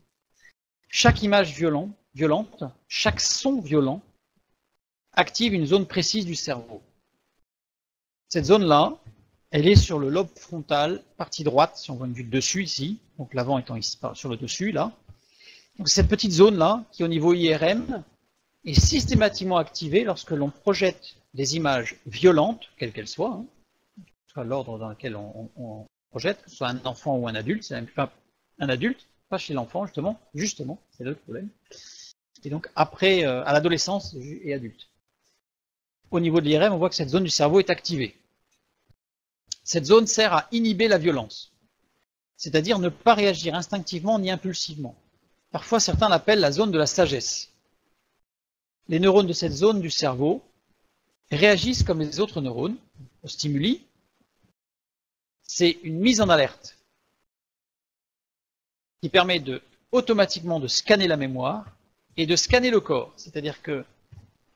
Chaque image violente, chaque son violent active une zone précise du cerveau. Cette zone-là, elle est sur le lobe frontal, partie droite, si on voit une vue de dessus ici, donc l'avant étant ici sur le dessus, là. Donc cette petite zone-là, qui est au niveau IRM, est systématiquement activée lorsque l'on projette des images violentes, quelles qu'elles soient, soit l'ordre dans lequel on projette, que ce soit un enfant ou un adulte, c'est pas un adulte, pas chez l'enfant justement, c'est le problème. Et donc après, à l'adolescence et adulte. Au niveau de l'IRM, on voit que cette zone du cerveau est activée. Cette zone sert à inhiber la violence, c'est-à-dire ne pas réagir instinctivement ni impulsivement. Parfois, certains l'appellent la zone de la sagesse. Les neurones de cette zone du cerveau réagissent comme les autres neurones aux stimuli. C'est une mise en alerte qui permet automatiquement de scanner la mémoire et de scanner le corps. C'est-à-dire que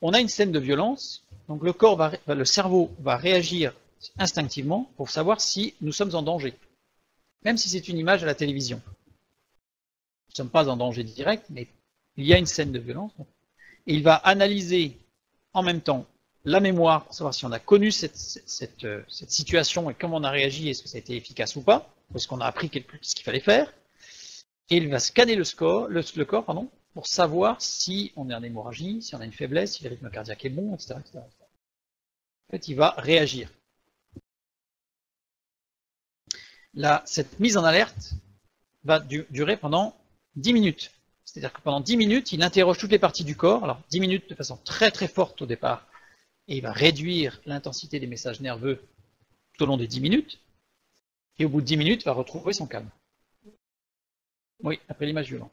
on a une scène de violence, donc le cerveau va réagir instinctivement pour savoir si nous sommes en danger, même si c'est une image à la télévision. Nous ne sommes pas en danger direct, mais il y a une scène de violence. Et il va analyser en même temps la mémoire pour savoir si on a connu cette situation et comment on a réagi, est-ce que ça a été efficace ou pas, est-ce qu'on a appris ce qu'il fallait faire. Et il va scanner le corps pour savoir si on est en hémorragie, si on a une faiblesse, si le rythme cardiaque est bon, etc. En fait, il va réagir. Là, cette mise en alerte va durer pendant 10 minutes. C'est-à-dire que pendant 10 minutes, il interroge toutes les parties du corps. Alors 10 minutes de façon très forte au départ, et il va réduire l'intensité des messages nerveux tout au long des 10 minutes. Et au bout de 10 minutes, il va retrouver son calme. Oui, après l'image violente.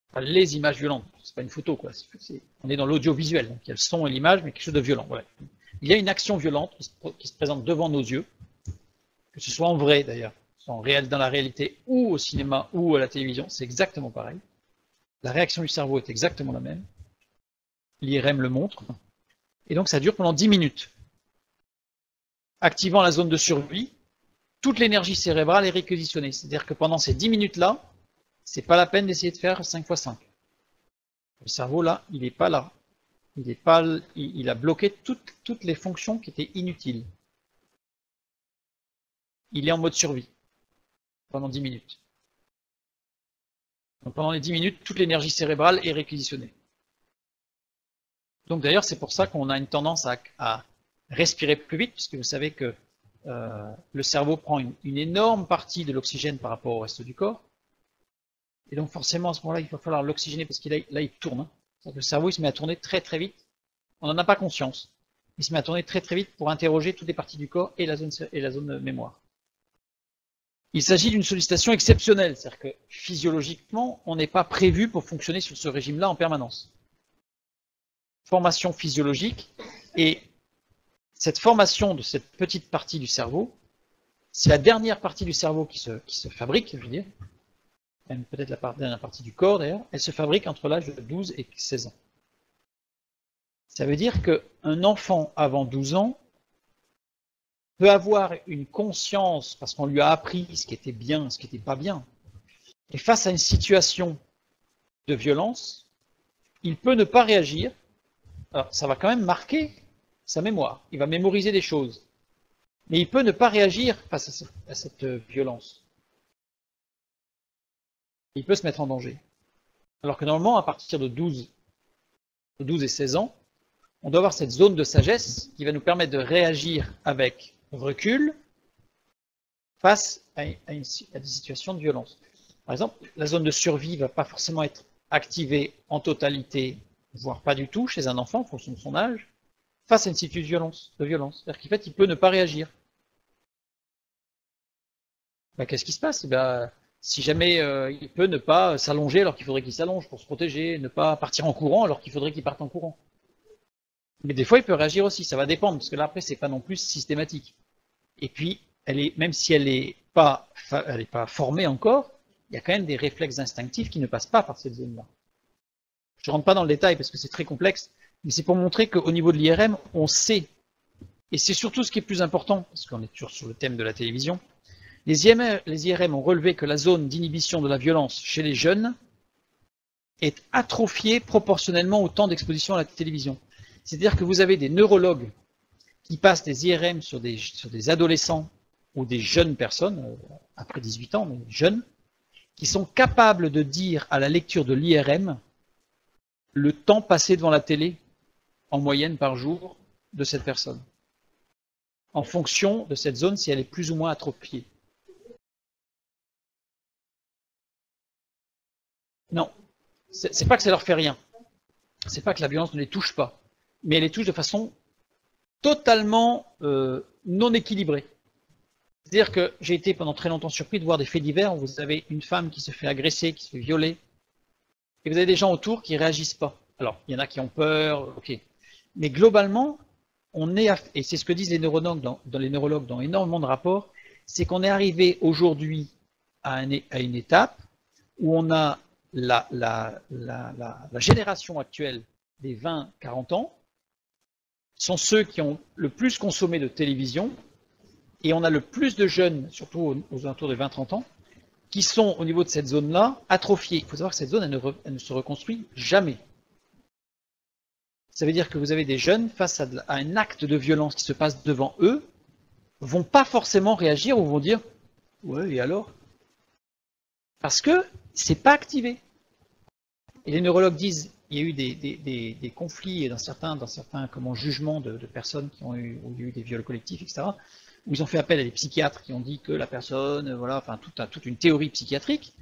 Enfin, les images violentes, c'est pas une photo, quoi. On est dans l'audiovisuel, donc il y a le son et l'image, mais quelque chose de violent. Voilà. Il y a une action violente qui se présente devant nos yeux, que ce soit en vrai d'ailleurs, en réel dans la réalité, ou au cinéma, ou à la télévision, c'est exactement pareil. La réaction du cerveau est exactement la même. L'IRM le montre. Et donc ça dure pendant 10 minutes. Activant la zone de survie, toute l'énergie cérébrale est réquisitionnée. C'est-à-dire que pendant ces 10 minutes-là, c'est pas la peine d'essayer de faire 5 x 5. Le cerveau, là, il n'est pas là. Il a bloqué toutes les fonctions qui étaient inutiles. Il est en mode survie pendant 10 minutes. Donc pendant les 10 minutes, toute l'énergie cérébrale est réquisitionnée. Donc d'ailleurs, c'est pour ça qu'on a une tendance à respirer plus vite, puisque vous savez que le cerveau prend une énorme partie de l'oxygène par rapport au reste du corps. Et donc forcément, à ce moment-là, il va falloir l'oxygéner, parce qu'il là, il tourne. Le cerveau, il se met à tourner très vite. On n'en a pas conscience. Il se met à tourner très vite pour interroger toutes les parties du corps et la zone mémoire. Il s'agit d'une sollicitation exceptionnelle, c'est-à-dire que physiologiquement, on n'est pas prévu pour fonctionner sur ce régime-là en permanence. Formation physiologique, et cette formation de cette petite partie du cerveau, c'est la dernière partie du cerveau qui se fabrique, je veux dire, même peut-être la dernière partie du corps d'ailleurs, elle se fabrique entre l'âge de 12 et 16 ans. Ça veut dire qu'un enfant avant 12 ans peut avoir une conscience, parce qu'on lui a appris ce qui était bien, ce qui n'était pas bien, et face à une situation de violence, il peut ne pas réagir. Alors ça va quand même marquer sa mémoire, il va mémoriser des choses, mais il peut ne pas réagir face à cette violence. Il peut se mettre en danger. Alors que normalement, à partir de 12 et 16 ans, on doit avoir cette zone de sagesse qui va nous permettre de réagir avec recul face à des situations de violence. Par exemple, la zone de survie ne va pas forcément être activée en totalité, voire pas du tout, chez un enfant, en fonction de son âge, face à une situation de violence. C'est-à-dire qu'en fait, il peut ne pas réagir. Ben, qu'est-ce qui se passe? Ben, si jamais il peut ne pas s'allonger alors qu'il faudrait qu'il s'allonge pour se protéger, ne pas partir en courant alors qu'il faudrait qu'il parte en courant. Mais des fois, il peut réagir aussi, ça va dépendre, parce que là, après, c'est pas non plus systématique. Et puis, même si elle n'est pas formée encore, il y a quand même des réflexes instinctifs qui ne passent pas par cette zone-là. Je ne rentre pas dans le détail parce que c'est très complexe, mais c'est pour montrer qu'au niveau de l'IRM, on sait, et c'est surtout ce qui est plus important, parce qu'on est toujours sur le thème de la télévision, les IRM ont relevé que la zone d'inhibition de la violence chez les jeunes est atrophiée proportionnellement au temps d'exposition à la télévision. C'est-à-dire que vous avez des neurologues qui passent des IRM sur des adolescents ou des jeunes personnes, après 18 ans, mais jeunes, qui sont capables de dire à la lecture de l'IRM le temps passé devant la télé, en moyenne par jour, de cette personne, en fonction de cette zone, si elle est plus ou moins atrophiée. Non, c'est pas que ça leur fait rien, c'est pas que la violence ne les touche pas, mais elle les touche de façon totalement non équilibrée. C'est-à-dire que j'ai été pendant très longtemps surpris de voir des faits divers où vous avez une femme qui se fait agresser, qui se fait violer, et vous avez des gens autour qui ne réagissent pas. Alors, il y en a qui ont peur, ok. Mais globalement, et c'est ce que disent les neurologues dans énormément de rapports, c'est qu'on est arrivé aujourd'hui à une étape où on a la génération actuelle des 20-40 ans sont ceux qui ont le plus consommé de télévision, et on a le plus de jeunes, surtout aux alentours de 20-30 ans, qui sont au niveau de cette zone-là atrophiés. Il faut savoir que cette zone, elle ne se reconstruit jamais. Ça veut dire que vous avez des jeunes, face à un acte de violence qui se passe devant eux, vont pas forcément réagir ou vont dire « ouais, et alors ?» Parce que c'est pas activé. Et les neurologues disent il y a eu des conflits dans certains jugements de personnes qui ont eu des viols collectifs, etc., où ils ont fait appel à des psychiatres qui ont dit que la personne, voilà, enfin toute une théorie psychiatrique,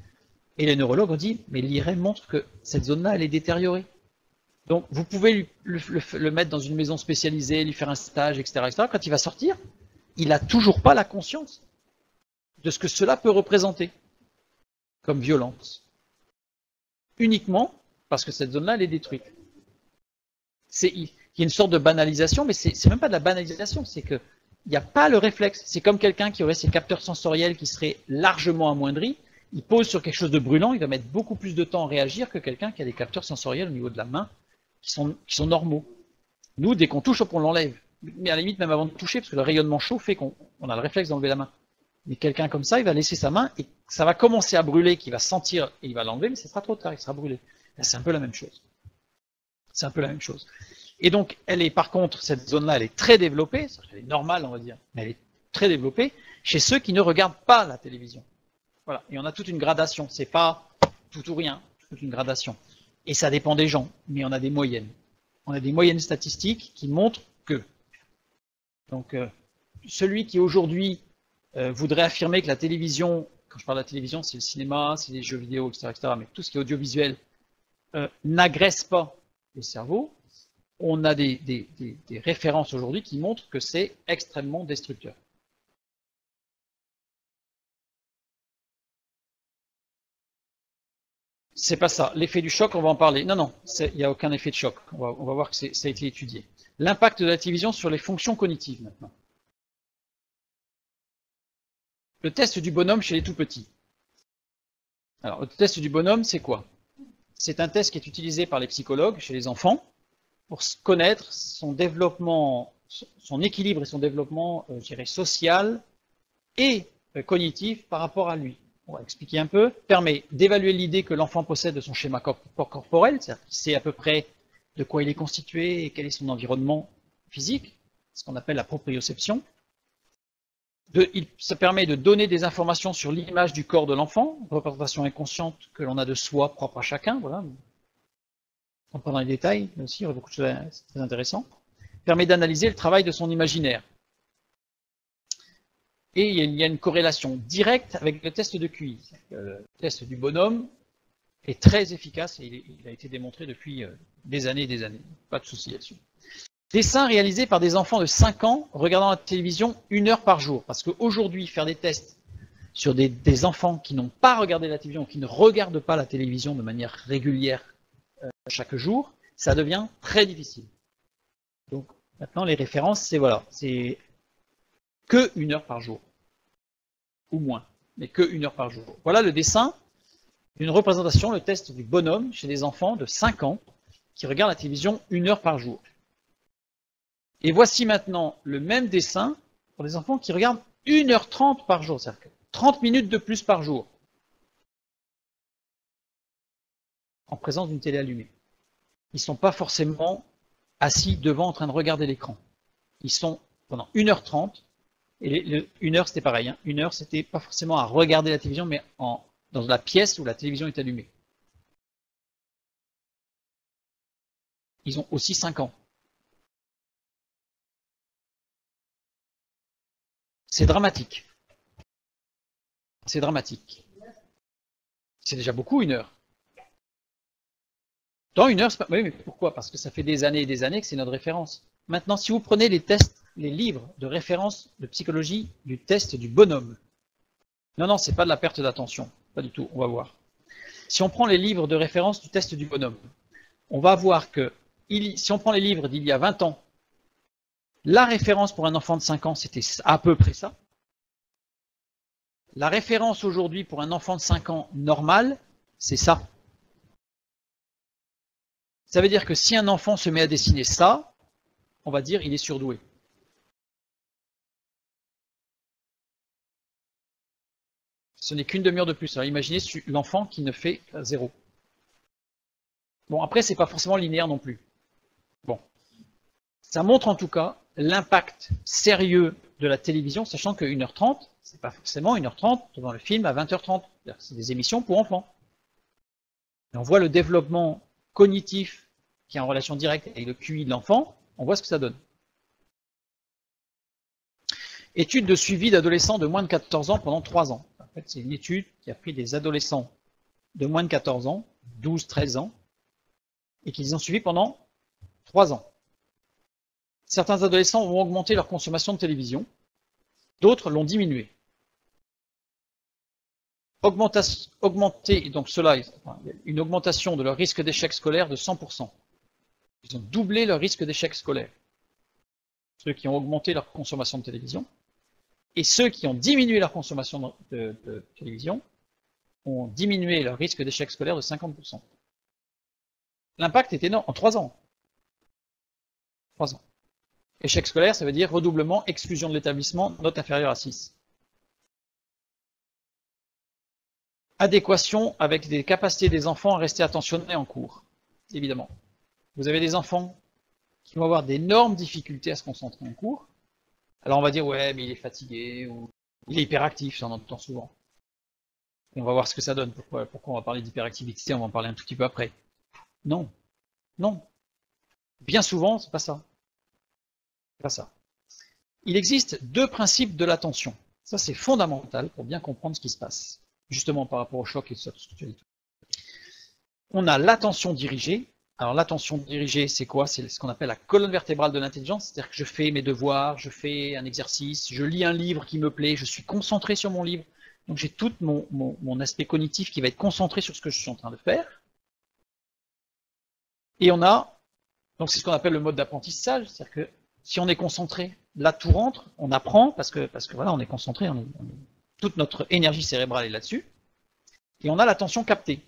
et les neurologues ont dit mais l'IRM montre que cette zone-là, elle est détériorée. Donc vous pouvez le mettre dans une maison spécialisée, lui faire un stage, etc., etc. Quand il va sortir, il n'a toujours pas la conscience de ce que cela peut représenter comme violence. Uniquement parce que cette zone-là, elle est détruite. Il y a une sorte de banalisation, mais c'est même pas de la banalisation, c'est que il n'y a pas le réflexe. C'est comme quelqu'un qui aurait ses capteurs sensoriels qui seraient largement amoindris. Il pose sur quelque chose de brûlant, il va mettre beaucoup plus de temps à réagir que quelqu'un qui a des capteurs sensoriels au niveau de la main qui sont normaux. Nous, dès qu'on touche, on l'enlève. Mais à la limite, même avant de toucher, parce que le rayonnement chaud fait qu'on a le réflexe d'enlever la main. Mais quelqu'un comme ça, il va laisser sa main et ça va commencer à brûler, qu'il va sentir et il va l'enlever, mais ce sera trop tard, il sera brûlé. C'est un peu la même chose. C'est un peu la même chose. Et donc, par contre, cette zone-là, elle est très développée, elle est normale, on va dire, mais elle est très développée chez ceux qui ne regardent pas la télévision. Voilà. Et on a toute une gradation. C'est pas tout ou rien, toute une gradation. Et ça dépend des gens, mais on a des moyennes. On a des moyennes statistiques qui montrent que. Donc, celui qui aujourd'hui voudrait affirmer que la télévision, quand je parle de la télévision, c'est le cinéma, c'est les jeux vidéo, etc., mais tout ce qui est audiovisuel, n'agresse pas les cerveaux, on a des références aujourd'hui qui montrent que c'est extrêmement destructeur. C'est pas ça. L'effet du choc, on va en parler. Non, il n'y a aucun effet de choc. On va voir que ça a été étudié. L'impact de la télévision sur les fonctions cognitives maintenant. Le test du bonhomme chez les tout-petits. Alors, le test du bonhomme, c'est quoi? C'est un test qui est utilisé par les psychologues chez les enfants pour connaître son développement, son équilibre et son développement, je dirais, social et cognitif par rapport à lui. On va expliquer un peu. Permet d'évaluer l'idée que l'enfant possède de son schéma corporel, c'est-à-dire qu'il sait à peu près de quoi il est constitué et quel est son environnement physique, ce qu'on appelle la proprioception. Ça permet de donner des informations sur l'image du corps de l'enfant, représentation inconsciente que l'on a de soi propre à chacun, voilà. On prend dans les détails, mais aussi, il y a beaucoup de choses, c'est très intéressant. Permet d'analyser le travail de son imaginaire. Et il y a une corrélation directe avec le test de QI. Le test du bonhomme est très efficace et il a été démontré depuis des années et des années. Pas de souci là-dessus. Dessin réalisé par des enfants de 5 ans regardant la télévision 1 heure par jour. Parce qu'aujourd'hui, faire des tests sur des enfants qui n'ont pas regardé la télévision, qui ne regardent pas la télévision de manière régulière chaque jour, ça devient très difficile. Donc maintenant, les références, c'est voilà, c'est que 1 heure par jour. Ou moins, mais que 1 heure par jour. Voilà le dessin d'une représentation, le test du bonhomme chez des enfants de 5 ans qui regardent la télévision 1 heure par jour. Et voici maintenant le même dessin pour des enfants qui regardent 1h30 par jour, c'est-à-dire 30 minutes de plus par jour, en présence d'une télé allumée. Ils ne sont pas forcément assis devant en train de regarder l'écran. Ils sont pendant 1h30, et 1 heure c'était pareil, hein. 1 heure c'était pas forcément à regarder la télévision, mais dans la pièce où la télévision est allumée. Ils ont aussi 5 ans. C'est dramatique. C'est dramatique. C'est déjà beaucoup 1 heure. Dans 1 heure, c'est pas... Oui, mais pourquoi? Parce que ça fait des années et des années que c'est notre référence. Maintenant, si vous prenez les tests, les livres de référence de psychologie du test du bonhomme, non, c'est pas de la perte d'attention, pas du tout, on va voir. Si on prend les livres de référence du test du bonhomme, on va voir que, si on prend les livres d'il y a 20 ans, la référence pour un enfant de 5 ans, c'était à peu près ça. La référence aujourd'hui pour un enfant de 5 ans normal, c'est ça. Ça veut dire que si un enfant se met à dessiner ça, on va dire il est surdoué. Ce n'est qu'une demi-heure de plus. Alors imaginez l'enfant qui ne fait 0. Bon, après, c'est pas forcément linéaire non plus. Bon. Ça montre en tout cas l'impact sérieux de la télévision, sachant que 1h30, c'est pas forcément 1h30 devant le film à 20h30. C'est des émissions pour enfants. Et on voit le développement cognitif qui est en relation directe avec le QI de l'enfant, on voit ce que ça donne. Étude de suivi d'adolescents de moins de 14 ans pendant 3 ans. En fait, c'est une étude qui a pris des adolescents de moins de 14 ans, 12-13 ans, et qu'ils ont suivis pendant 3 ans. Certains adolescents ont augmenté leur consommation de télévision, d'autres l'ont diminué. Donc cela, une augmentation de leur risque d'échec scolaire de 100%. Ils ont doublé leur risque d'échec scolaire. Ceux qui ont augmenté leur consommation de télévision. Et ceux qui ont diminué leur consommation de télévision ont diminué leur risque d'échec scolaire de 50%. L'impact est énorme en 3 ans. 3 ans. Échec scolaire, ça veut dire redoublement, exclusion de l'établissement, note inférieure à 6. Adéquation avec les capacités des enfants à rester attentionnés en cours, évidemment. Vous avez des enfants qui vont avoir d'énormes difficultés à se concentrer en cours. Alors on va dire, ouais, mais il est fatigué, ou il est hyperactif, ça on entend souvent. Et on va voir ce que ça donne. Pourquoi on va parler d'hyperactivité, on va en parler un tout petit peu après. Non, non. Bien souvent, c'est pas ça. C'est pas ça. Il existe 2 principes de l'attention. Ça, c'est fondamental pour bien comprendre ce qui se passe. Justement, par rapport au choc et tout ça, tout ce que tu as dit. On a l'attention dirigée. Alors l'attention dirigée, c'est quoi? C'est ce qu'on appelle la colonne vertébrale de l'intelligence, c'est-à-dire que je fais mes devoirs, je fais un exercice, je lis un livre qui me plaît, je suis concentré sur mon livre, donc j'ai tout mon aspect cognitif qui va être concentré sur ce que je suis en train de faire. Et on a, donc c'est ce qu'on appelle le mode d'apprentissage, c'est-à-dire que si on est concentré, là tout rentre, on apprend, parce que voilà, on est concentré, toute notre énergie cérébrale est là-dessus, et on a l'attention captée.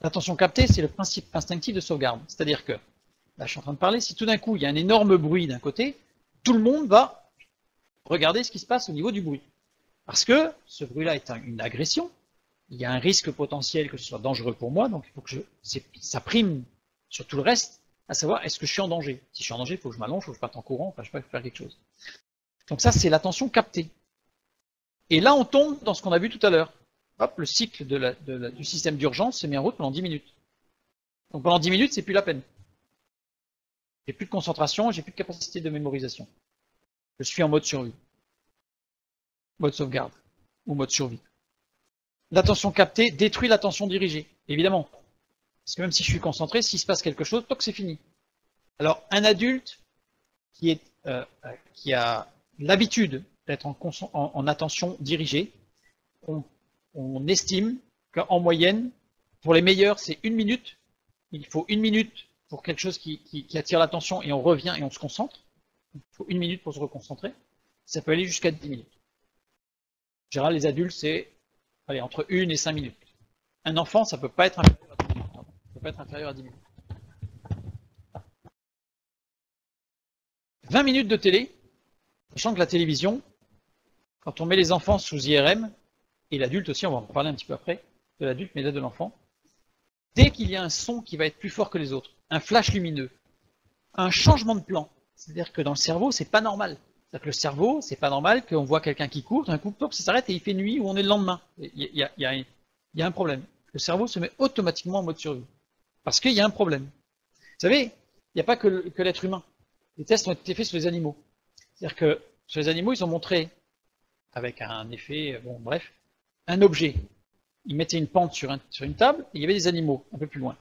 L'attention captée, c'est le principe instinctif de sauvegarde. C'est-à-dire que, là je suis en train de parler, si tout d'un coup il y a un énorme bruit d'un côté, tout le monde va regarder ce qui se passe au niveau du bruit. Parce que ce bruit-là est une agression, il y a un risque potentiel que ce soit dangereux pour moi, donc il faut que ça prime sur tout le reste, à savoir est-ce que je suis en danger. Si je suis en danger, il faut que je m'allonge, il faut que je parte en courant, enfin je peux faire quelque chose. Donc ça c'est l'attention captée. Et là, on tombe dans ce qu'on a vu tout à l'heure. Hop, le cycle du système d'urgence s'est mis en route pendant 10 minutes. Donc pendant 10 minutes, c'est plus la peine. J'ai plus de concentration, j'ai plus de capacité de mémorisation. Je suis en mode survie. Mode sauvegarde. Ou mode survie. L'attention captée détruit l'attention dirigée, évidemment. Parce que même si je suis concentré, s'il se passe quelque chose, toc, c'est fini. Alors, un adulte qui a l'habitude d'être en attention dirigée, on estime qu'en moyenne, pour les meilleurs, c'est 1 minute. Il faut 1 minute pour quelque chose qui attire l'attention et on revient et on se concentre. Il faut 1 minute pour se reconcentrer. Ça peut aller jusqu'à 10 minutes. En général, les adultes, c'est entre 1 et 5 minutes. Un enfant, ça ne peut pas être inférieur à 10 minutes. Ça peut pas être inférieur à 10 minutes. 20 minutes de télé, sachant que la télévision, quand on met les enfants sous IRM, et l'adulte aussi, on va en parler un petit peu après, de l'adulte, mais là de l'enfant, dès qu'il y a un son qui va être plus fort que les autres, un flash lumineux, un changement de plan, c'est-à-dire que dans le cerveau, c'est pas normal. C'est-à-dire que le cerveau, c'est pas normal qu'on voit quelqu'un qui court, d'un coup, top, ça s'arrête et il fait nuit ou on est le lendemain. Il y a un problème. Le cerveau se met automatiquement en mode survie. Parce qu'il y a un problème. Vous savez, il n'y a pas que l'être humain. Les tests ont été faits sur les animaux. C'est-à-dire que sur les animaux, ils ont montré, avec un effet, bon bref, un objet. Ils mettaient une pente sur une table et il y avait des animaux un peu plus loin.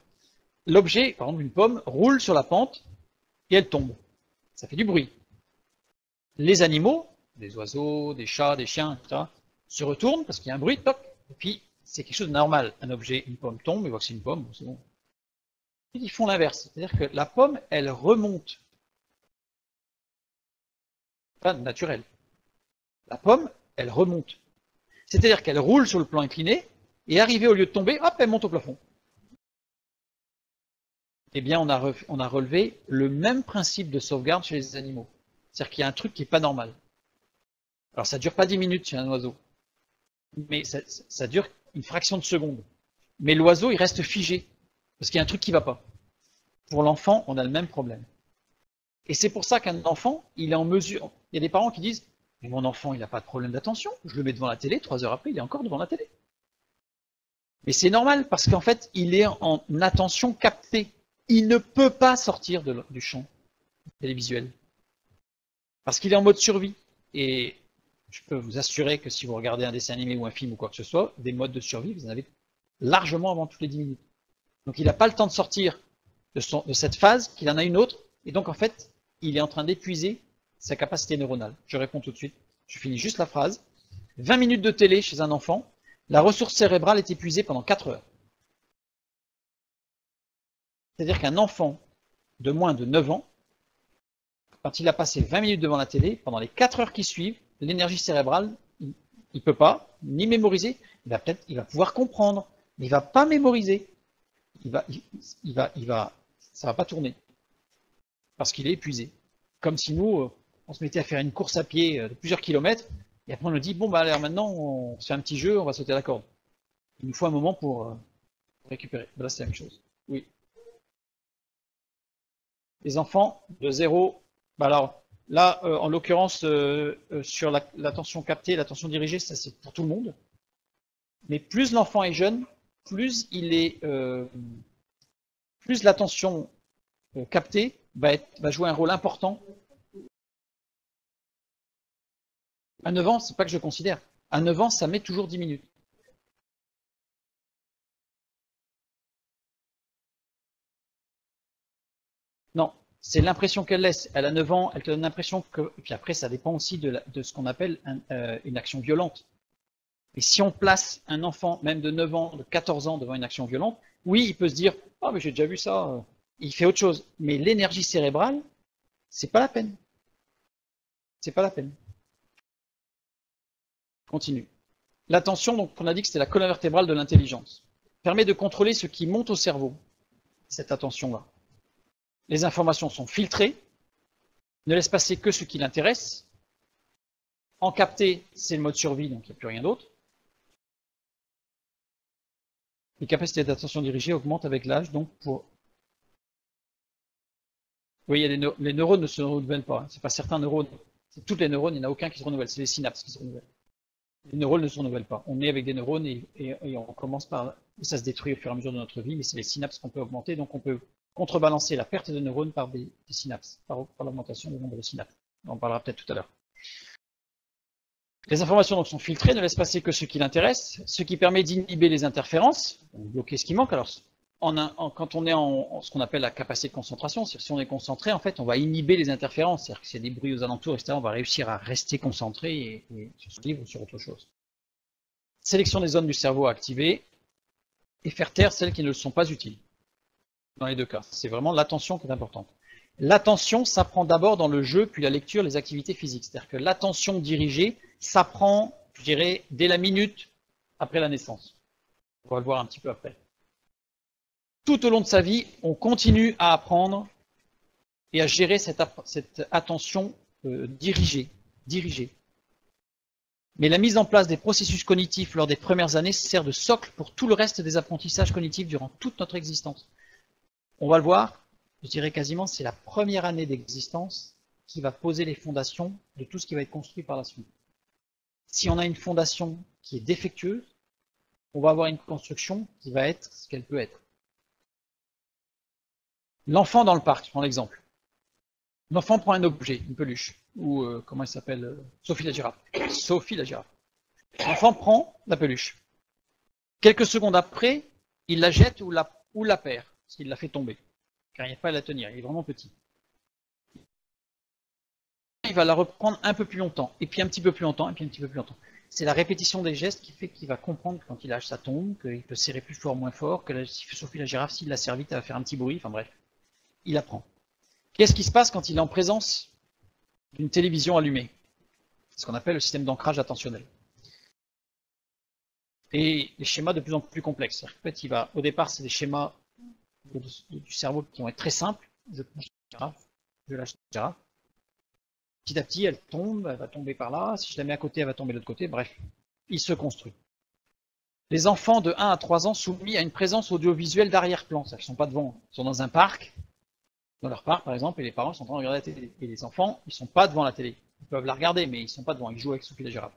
L'objet, par exemple une pomme, roule sur la pente et elle tombe. Ça fait du bruit. Les animaux, des oiseaux, des chats, des chiens, etc., se retournent parce qu'il y a un bruit, toc, et puis c'est quelque chose de normal. Un objet, une pomme tombe, ils voient que c'est une pomme, c'est bon. Ils font l'inverse, c'est-à-dire que la pomme, elle remonte. Pas naturel. La pomme, elle remonte. C'est-à-dire qu'elle roule sur le plan incliné, et arrivée au lieu de tomber, hop, elle monte au plafond. Eh bien, on a relevé le même principe de sauvegarde chez les animaux. C'est-à-dire qu'il y a un truc qui n'est pas normal. Alors, ça ne dure pas 10 minutes chez un oiseau, mais ça dure une fraction de seconde. Mais l'oiseau, il reste figé, parce qu'il y a un truc qui ne va pas. Pour l'enfant, on a le même problème. Et c'est pour ça qu'un enfant, il est en mesure... Il y a des parents qui disent « Mais mon enfant, il n'a pas de problème d'attention, je le mets devant la télé, 3 heures après, il est encore devant la télé. » Mais c'est normal, parce qu'en fait, il est en attention captée. Il ne peut pas sortir du champ télévisuel. Parce qu'il est en mode survie. Et je peux vous assurer que si vous regardez un dessin animé ou un film ou quoi que ce soit, des modes de survie, vous en avez largement avant toutes les 10 minutes. Donc il n'a pas le temps de sortir de cette phase, qu'il en a une autre, et donc en fait, il est en train d'épuiser sa capacité neuronale. Je réponds tout de suite, je finis juste la phrase. 20 minutes de télé chez un enfant, la ressource cérébrale est épuisée pendant 4 heures. C'est-à-dire qu'un enfant de moins de 9 ans, quand il a passé 20 minutes devant la télé, pendant les 4 heures qui suivent, l'énergie cérébrale, il ne peut pas ni mémoriser, il va pouvoir comprendre, mais il ne va pas mémoriser. Ça va pas tourner. Parce qu'il est épuisé. Comme si nous, on se mettait à faire une course à pied de plusieurs kilomètres, et après on nous dit, bon bah alors maintenant, on se fait un petit jeu, on va sauter la corde. Il nous faut un moment pour récupérer. Là, c'est la même chose. Oui. Les enfants de 0, bah alors, là, en l'occurrence, sur l'attention captée, l'attention dirigée, ça c'est pour tout le monde. Mais plus l'enfant est jeune, plus plus l'attention captée va jouer un rôle important. À 9 ans, c'est pas que je considère. À 9 ans, ça met toujours 10 minutes. Non, c'est l'impression qu'elle laisse. Elle a 9 ans, elle te donne l'impression que... Et puis après, ça dépend aussi de ce qu'on appelle une action violente. Et si on place un enfant, même de 9 ans, de 14 ans, devant une action violente, oui, il peut se dire « Ah, mais j'ai déjà vu ça. » Il fait autre chose. Mais l'énergie cérébrale, c'est pas la peine. C'est pas la peine. Continue. L'attention, donc, on a dit que c'était la colonne vertébrale de l'intelligence. Permet de contrôler ce qui monte au cerveau, cette attention-là. Les informations sont filtrées, ne laisse passer que ce qui l'intéresse. En capté, c'est le mode survie, donc il n'y a plus rien d'autre. Les capacités d'attention dirigée augmentent avec l'âge, donc pour... Oui, les neurones ne se renouvellent pas. C'est pas certains neurones. C'est toutes les neurones, il n'y en a aucun qui se renouvelle. C'est les synapses qui se renouvellent. Les neurones ne se renouvellent pas. On est avec des neurones et on commence par... Ça se détruit au fur et à mesure de notre vie, mais c'est les synapses qu'on peut augmenter, donc on peut contrebalancer la perte de neurones par des synapses, par l'augmentation du nombre de synapses. On en parlera peut-être tout à l'heure. Les informations donc sont filtrées, ne laissent passer que ce qui l'intéresse, ce qui permet d'inhiber les interférences, donc bloquer ce qui manque. Alors, quand on est en ce qu'on appelle la capacité de concentration, c'est-à-dire si on est concentré, en fait, on va inhiber les interférences, c'est-à-dire que s'il y a des bruits aux alentours, etc., on va réussir à rester concentré et sur ce livre ou sur autre chose. Sélection des zones du cerveau à activer et faire taire celles qui ne le sont pas utiles. Dans les deux cas, c'est vraiment l'attention qui est importante. L'attention s'apprend d'abord dans le jeu, puis la lecture, les activités physiques. C'est-à-dire que l'attention dirigée s'apprend, je dirais, dès la minute après la naissance. On va le voir un petit peu après. Tout au long de sa vie, on continue à apprendre et à gérer cette attention dirigée. Mais la mise en place des processus cognitifs lors des premières années sert de socle pour tout le reste des apprentissages cognitifs durant toute notre existence. On va le voir, je dirais quasiment, c'est la première année d'existence qui va poser les fondations de tout ce qui va être construit par la suite. Si on a une fondation qui est défectueuse, on va avoir une construction qui va être ce qu'elle peut être. L'enfant dans le parc, je prends l'exemple. L'enfant prend un objet, une peluche, ou comment elle s'appelle, Sophie la girafe. Sophie la girafe. L'enfant prend la peluche. Quelques secondes après, il la jette ou la perd, parce qu'il la fait tomber, car il n'y a pas à la tenir, il est vraiment petit. Il va la reprendre un peu plus longtemps, et puis un petit peu plus longtemps, et puis un petit peu plus longtemps. C'est la répétition des gestes qui fait qu'il va comprendre que quand il lâche sa tombe, qu'il peut serrer plus fort, moins fort, que Sophie la girafe, s'il la serre vite, elle va faire un petit bruit, enfin bref. Il apprend. Qu'est-ce qui se passe quand il est en présence d'une télévision allumée? C'est ce qu'on appelle le système d'ancrage attentionnel. Et les schémas de plus en plus complexes. En fait, au départ, c'est des schémas du cerveau qui vont être très simples. Je lâche la girafe. Petit à petit, elle va tomber par là. Si je la mets à côté, elle va tomber de l'autre côté. Bref, il se construit. Les enfants de 1 à 3 ans soumis à une présence audiovisuelle d'arrière-plan, c'est-à-dire qu'ils ne sont pas devant, ils sont dans un parc, dans leur parc par exemple, et les parents sont en train de regarder la télé. Et les enfants, ils ne sont pas devant la télé. Ils peuvent la regarder, mais ils ne sont pas devant, ils jouent avec Sophie la girafe.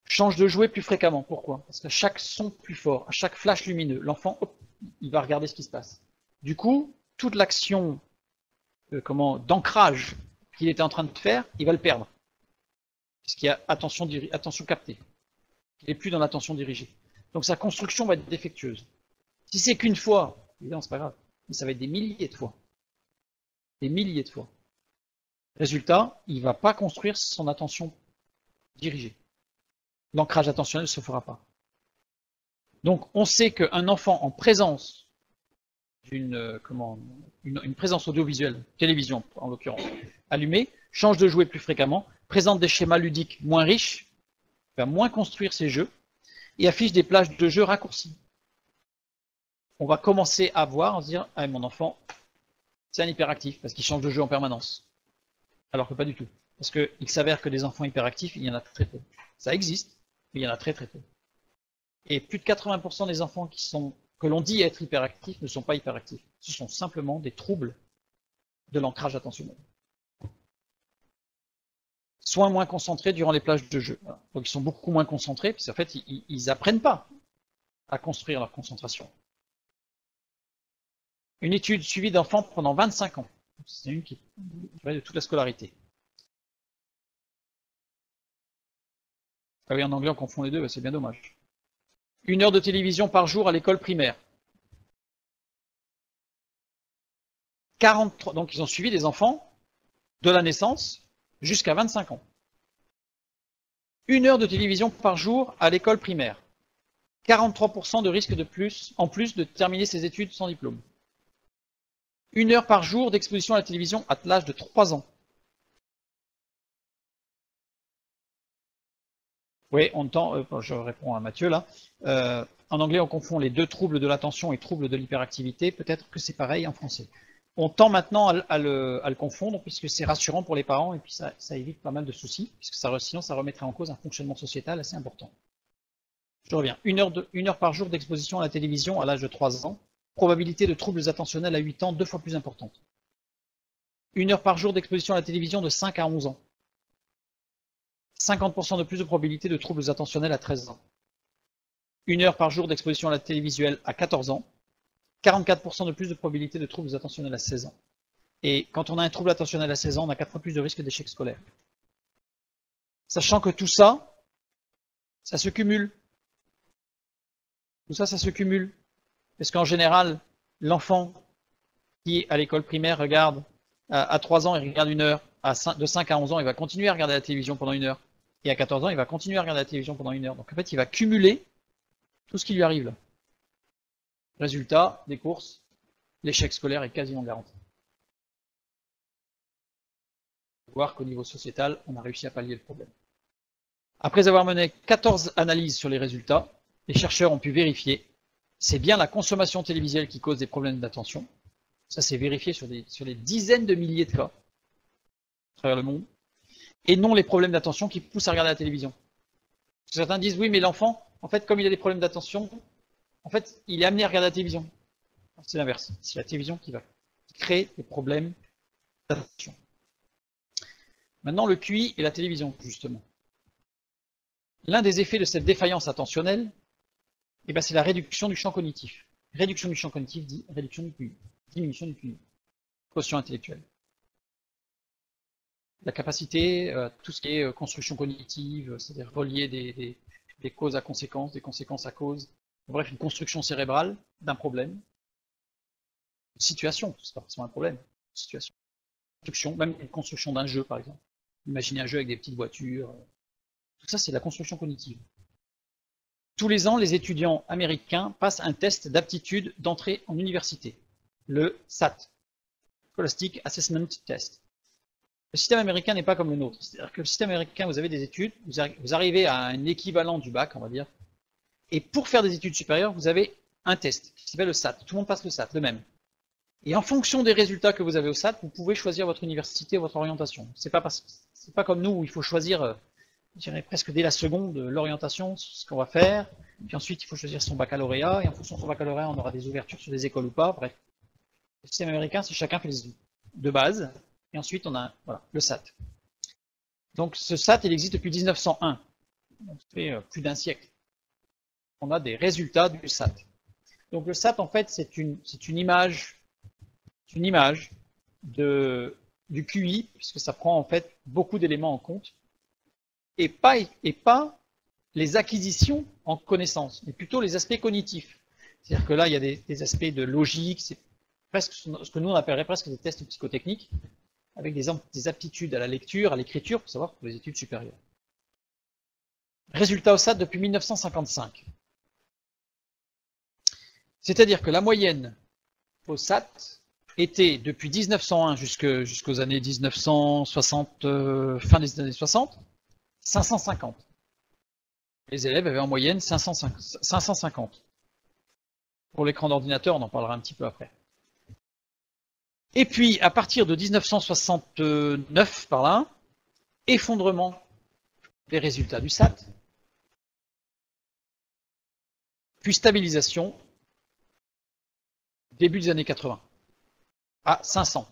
Change de jouet plus fréquemment. Pourquoi? Parce qu'à chaque son plus fort, à chaque flash lumineux, l'enfant, il va regarder ce qui se passe. Du coup, toute l'action d'ancrage qu'il était en train de faire, il va le perdre. Puisqu'il y a attention captée. Il n'est plus dans l'attention dirigée. Donc sa construction va être défectueuse. Si c'est qu'une fois, évidemment, c'est pas grave, mais ça va être des milliers de fois. Des milliers de fois. Résultat, il ne va pas construire son attention dirigée. L'ancrage attentionnel ne se fera pas. Donc on sait qu'un enfant en présence d'une une présence audiovisuelle, télévision en l'occurrence, allumée, change de jouet plus fréquemment, présente des schémas ludiques moins riches, va moins construire ses jeux, et affiche des plages de jeux raccourcies. On va commencer à voir, on se dire, ah, mon enfant, c'est un hyperactif, parce qu'il change de jeu en permanence. Alors que pas du tout. Parce qu'il s'avère que des enfants hyperactifs, il y en a très peu. Ça existe, mais il y en a très très peu. Et plus de 80% des enfants que l'on dit être hyperactifs ne sont pas hyperactifs. Ce sont simplement des troubles de l'ancrage attentionnel. Soit moins concentrés durant les plages de jeu. Donc ils sont beaucoup moins concentrés, puisqu'en fait, ils n'apprennent pas à construire leur concentration. Une étude suivie d'enfants pendant 25 ans. C'est une qui de toute la scolarité. Ah oui, en anglais, on confond les deux, c'est bien dommage. 1 heure de télévision par jour à l'école primaire. 43, donc ils ont suivi des enfants de la naissance jusqu'à 25 ans. 1 heure de télévision par jour à l'école primaire. 43% de risque en plus de terminer ses études sans diplôme. 1 heure par jour d'exposition à la télévision à l'âge de 3 ans. Oui, on entend, je réponds à Mathieu là. En anglais, on confond les deux troubles de l'attention et troubles de l'hyperactivité. Peut-être que c'est pareil en français. On tend maintenant à le confondre puisque c'est rassurant pour les parents et puis ça évite pas mal de soucis, puisque sinon ça remettrait en cause un fonctionnement sociétal assez important. Je reviens. 1 heure par jour d'exposition à la télévision à l'âge de 3 ans. Probabilité de troubles attentionnels à 8 ans 2 fois plus importante. 1 heure par jour d'exposition à la télévision de 5 à 11 ans. 50% de plus de probabilité de troubles attentionnels à 13 ans. 1 heure par jour d'exposition à la télévisuelle à 14 ans. 44% de plus de probabilité de troubles attentionnels à 16 ans. Et quand on a un trouble attentionnel à 16 ans, on a 4 fois plus de risque d'échec scolaire. Sachant que tout ça, ça se cumule. Tout ça, ça se cumule. Parce qu'en général, l'enfant qui, à l'école primaire, regarde à 3 ans, il regarde 1 heure. De 5 à 11 ans, il va continuer à regarder la télévision pendant 1 heure. Et à 14 ans, il va continuer à regarder la télévision pendant 1 heure. Donc en fait, il va cumuler tout ce qui lui arrive là. Résultat des courses, l'échec scolaire est quasiment garanti. Voir qu'au niveau sociétal, on a réussi à pallier le problème. Après avoir mené 14 analyses sur les résultats, les chercheurs ont pu vérifier c'est bien la consommation télévisuelle qui cause des problèmes d'attention. Ça, c'est vérifié sur des dizaines de milliers de cas à travers le monde. Et non les problèmes d'attention qui poussent à regarder la télévision. Certains disent, oui, mais l'enfant, en fait, comme il a des problèmes d'attention, en fait, il est amené à regarder la télévision. C'est l'inverse. C'est la télévision qui va créer des problèmes d'attention. Maintenant, le QI et la télévision, justement. L'un des effets de cette défaillance attentionnelle, c'est la réduction du champ cognitif. Réduction du champ cognitif dit réduction du QI. Diminution du QI. Quotient intellectuel. La capacité, tout ce qui est construction cognitive, c'est-à-dire relier des causes à conséquences, des conséquences à causes. Bref, une construction cérébrale d'un problème. Une situation, c'est pas forcément un problème. Une situation. Construction, même une construction d'un jeu, par exemple. Imaginez un jeu avec des petites voitures. Tout ça, c'est la construction cognitive. Tous les ans, les étudiants américains passent un test d'aptitude d'entrée en université, le SAT, Scholastic Assessment Test. Le système américain n'est pas comme le nôtre. C'est-à-dire que le système américain, vous avez des études, vous arrivez à un équivalent du bac, on va dire, et pour faire des études supérieures, vous avez un test qui s'appelle le SAT. Tout le monde passe le SAT, le même. Et en fonction des résultats que vous avez au SAT, vous pouvez choisir votre université, votre orientation. C'est pas comme nous où il faut choisir, je dirais presque dès la seconde, l'orientation, ce qu'on va faire. Puis ensuite, il faut choisir son baccalauréat. Et en fonction de son baccalauréat, on aura des ouvertures sur des écoles ou pas. Bref. Le système américain, c'est chacun fait les études de base. Et ensuite, on a voilà, le SAT. Donc ce SAT, il existe depuis 1901. Donc ça fait plus d'un siècle. On a des résultats du SAT. Donc le SAT, en fait, c'est une image du QI, puisque ça prend en fait beaucoup d'éléments en compte, et pas les acquisitions en connaissances, mais plutôt les aspects cognitifs. C'est-à-dire que là, il y a des aspects de logique, c'est presque ce que nous on appellerait presque des tests psychotechniques, avec des aptitudes à la lecture, à l'écriture, pour savoir pour les études supérieures. Résultat au SAT depuis 1955. C'est-à-dire que la moyenne au SAT était depuis 1901 jusqu'aux années 1960, fin des années 60, 550. Les élèves avaient en moyenne 550. Pour l'écran d'ordinateur, on en parlera un petit peu après. Et puis, à partir de 1969, par là, effondrement des résultats du SAT, puis stabilisation, début des années 80, à 500.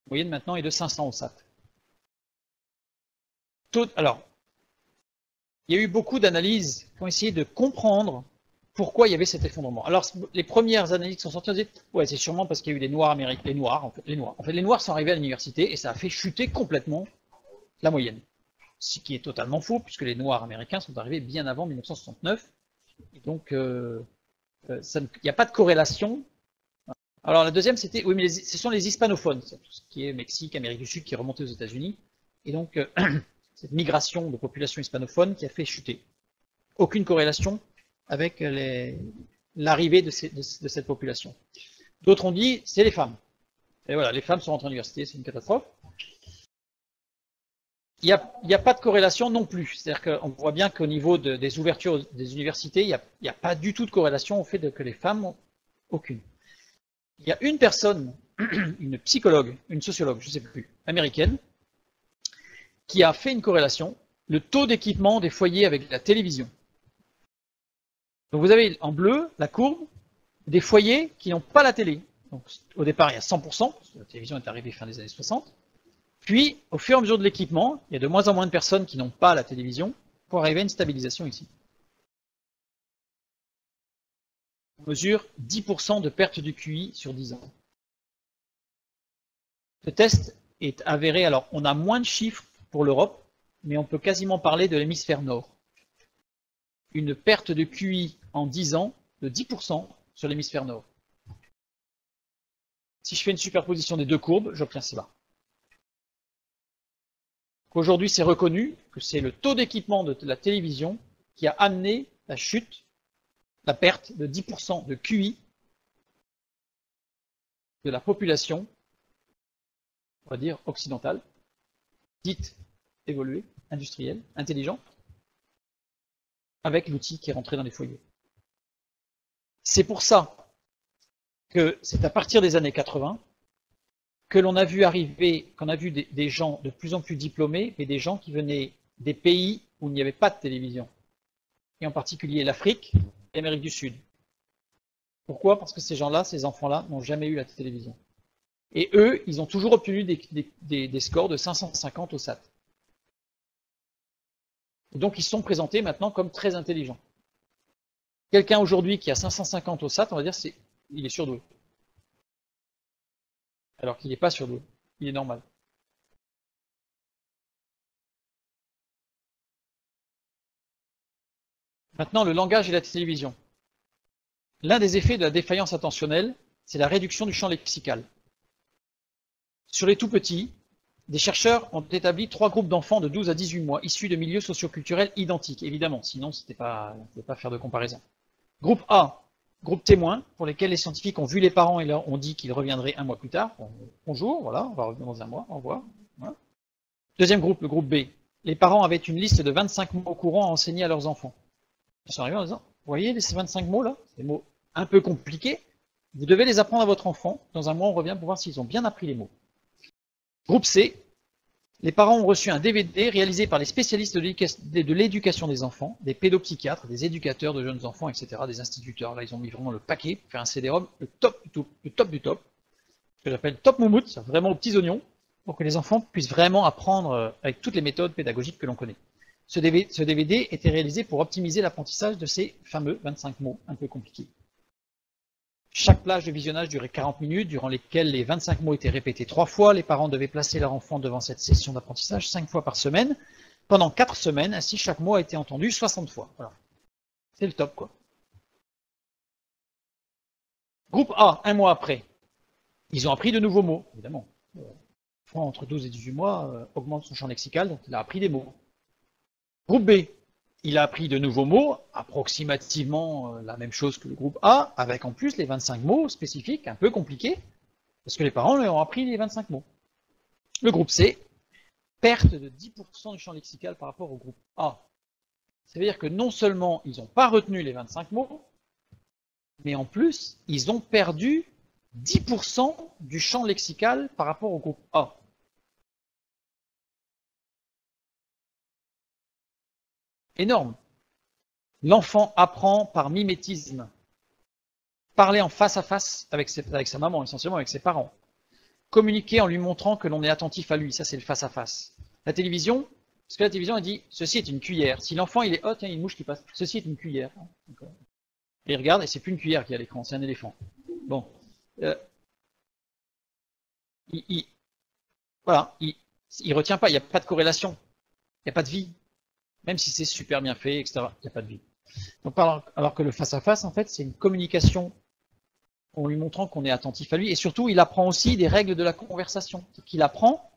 La moyenne maintenant est de 500 au SAT. Alors, il y a eu beaucoup d'analyses qui ont essayé de comprendre pourquoi il y avait cet effondrement. Alors, les premières analyses qui sont sorties, on dit, ouais, c'est sûrement parce qu'il y a eu les Noirs américains, les Noirs. Les Noirs sont arrivés à l'université et ça a fait chuter complètement la moyenne. Ce qui est totalement faux, puisque les Noirs américains sont arrivés bien avant 1969. Et donc, il n'y a pas de corrélation. Alors, la deuxième, c'était, oui, mais ce sont les hispanophones, tout ce qui est Mexique, Amérique du Sud, qui est remonté aux États-Unis. Et donc, cette migration de population hispanophone qui a fait chuter. Aucune corrélation avec l'arrivée de cette population. D'autres ont dit, c'est les femmes. Et voilà, les femmes sont rentrées à l'université, c'est une catastrophe. Il n'y a pas de corrélation non plus. C'est-à-dire qu'on voit bien qu'au niveau des ouvertures des universités, il n'y a pas du tout de corrélation au fait que les femmes ont aucune. Il y a une personne, une psychologue, une sociologue, je ne sais plus, américaine, qui a fait une corrélation, le taux d'équipement des foyers avec la télévision. Donc vous avez en bleu la courbe des foyers qui n'ont pas la télé. Donc au départ il y a 100%, parce que la télévision est arrivée fin des années 60. Puis, au fur et à mesure de l'équipement, il y a de moins en moins de personnes qui n'ont pas la télévision pour arriver à une stabilisation ici. On mesure 10% de perte du QI sur 10 ans. Ce test est avéré, alors on a moins de chiffres pour l'Europe, mais on peut quasiment parler de l'hémisphère nord. Une perte de QI en 10 ans de 10% sur l'hémisphère nord. Si je fais une superposition des deux courbes, j'obtiens cela. Aujourd'hui, c'est reconnu que c'est le taux d'équipement de la télévision qui a amené la chute, la perte de 10% de QI de la population, on va dire occidentale, dite évoluée, industrielle, intelligente, avec l'outil qui est rentré dans les foyers. C'est pour ça que c'est à partir des années 80 que l'on a vu arriver, qu'on a vu des gens de plus en plus diplômés, mais des gens qui venaient des pays où il n'y avait pas de télévision, et en particulier l'Afrique et l'Amérique du Sud. Pourquoi? Parce que ces gens-là, ces enfants-là, n'ont jamais eu la télévision. Et eux, ils ont toujours obtenu des scores de 550 au SAT. Et donc, ils sont présentés maintenant comme très intelligents. Quelqu'un aujourd'hui qui a 550 au SAT, on va dire, il est surdoué. Alors qu'il n'est pas surdoué, il est normal. Maintenant, le langage et la télévision. L'un des effets de la défaillance attentionnelle, c'est la réduction du champ lexical. Sur les tout-petits, des chercheurs ont établi 3 groupes d'enfants de 12 à 18 mois, issus de milieux socioculturels identiques, évidemment, sinon on ne pouvait pas faire de comparaison. Groupe A, groupe témoin, pour lesquels les scientifiques ont vu les parents et leur ont dit qu'ils reviendraient un mois plus tard. Bonjour, voilà, on va revenir dans un mois, au revoir. Voilà. Deuxième groupe, le groupe B. Les parents avaient une liste de 25 mots courants à enseigner à leurs enfants. Ils sont arrivés en disant, vous voyez ces 25 mots là, des mots un peu compliqués, vous devez les apprendre à votre enfant. Dans un mois, on revient pour voir s'ils ont bien appris les mots. Groupe C, les parents ont reçu un DVD réalisé par les spécialistes de l'éducation des enfants, des pédopsychiatres, des éducateurs de jeunes enfants, etc., des instituteurs. Là, ils ont mis vraiment le paquet pour faire un CD-ROM, le top du top, ce que j'appelle top moumoute, vraiment aux petits oignons, pour que les enfants puissent vraiment apprendre avec toutes les méthodes pédagogiques que l'on connaît. Ce DVD était réalisé pour optimiser l'apprentissage de ces fameux 25 mots un peu compliqués. Chaque plage de visionnage durait 40 minutes, durant lesquelles les 25 mots étaient répétés 3 fois. Les parents devaient placer leur enfant devant cette session d'apprentissage 5 fois par semaine, pendant 4 semaines, ainsi chaque mot a été entendu 60 fois. Voilà. C'est le top, quoi. Groupe A, un mois après, ils ont appris de nouveaux mots, évidemment. L'enfant entre 12 et 18 mois augmente son champ lexical, donc il a appris des mots. Groupe B, il a appris de nouveaux mots, approximativement la même chose que le groupe A, avec en plus les 25 mots spécifiques, un peu compliqués, parce que les parents lui ont appris les 25 mots. Le groupe C, perte de 10% du champ lexical par rapport au groupe A. Ça veut dire que non seulement ils n'ont pas retenu les 25 mots, mais en plus, ils ont perdu 10% du champ lexical par rapport au groupe A. Énorme. L'enfant apprend par mimétisme. Parler en face à face avec sa maman, essentiellement avec ses parents. Communiquer en lui montrant que l'on est attentif à lui, ça c'est le face à face. La télévision, parce que la télévision elle dit, ceci est une cuillère. Si l'enfant il est, oh tiens, il y a une mouche qui passe, ceci est une cuillère. Et il regarde et c'est plus une cuillère qui est à l'écran, c'est un éléphant. Bon. Voilà, il retient pas, il n'y a pas de corrélation, il n'y a pas de vie. Même si c'est super bien fait, etc., il n'y a pas de vie. Donc, alors que le face-à-face, en fait, c'est une communication en lui montrant qu'on est attentif à lui. Et surtout, il apprend aussi des règles de la conversation. Il apprend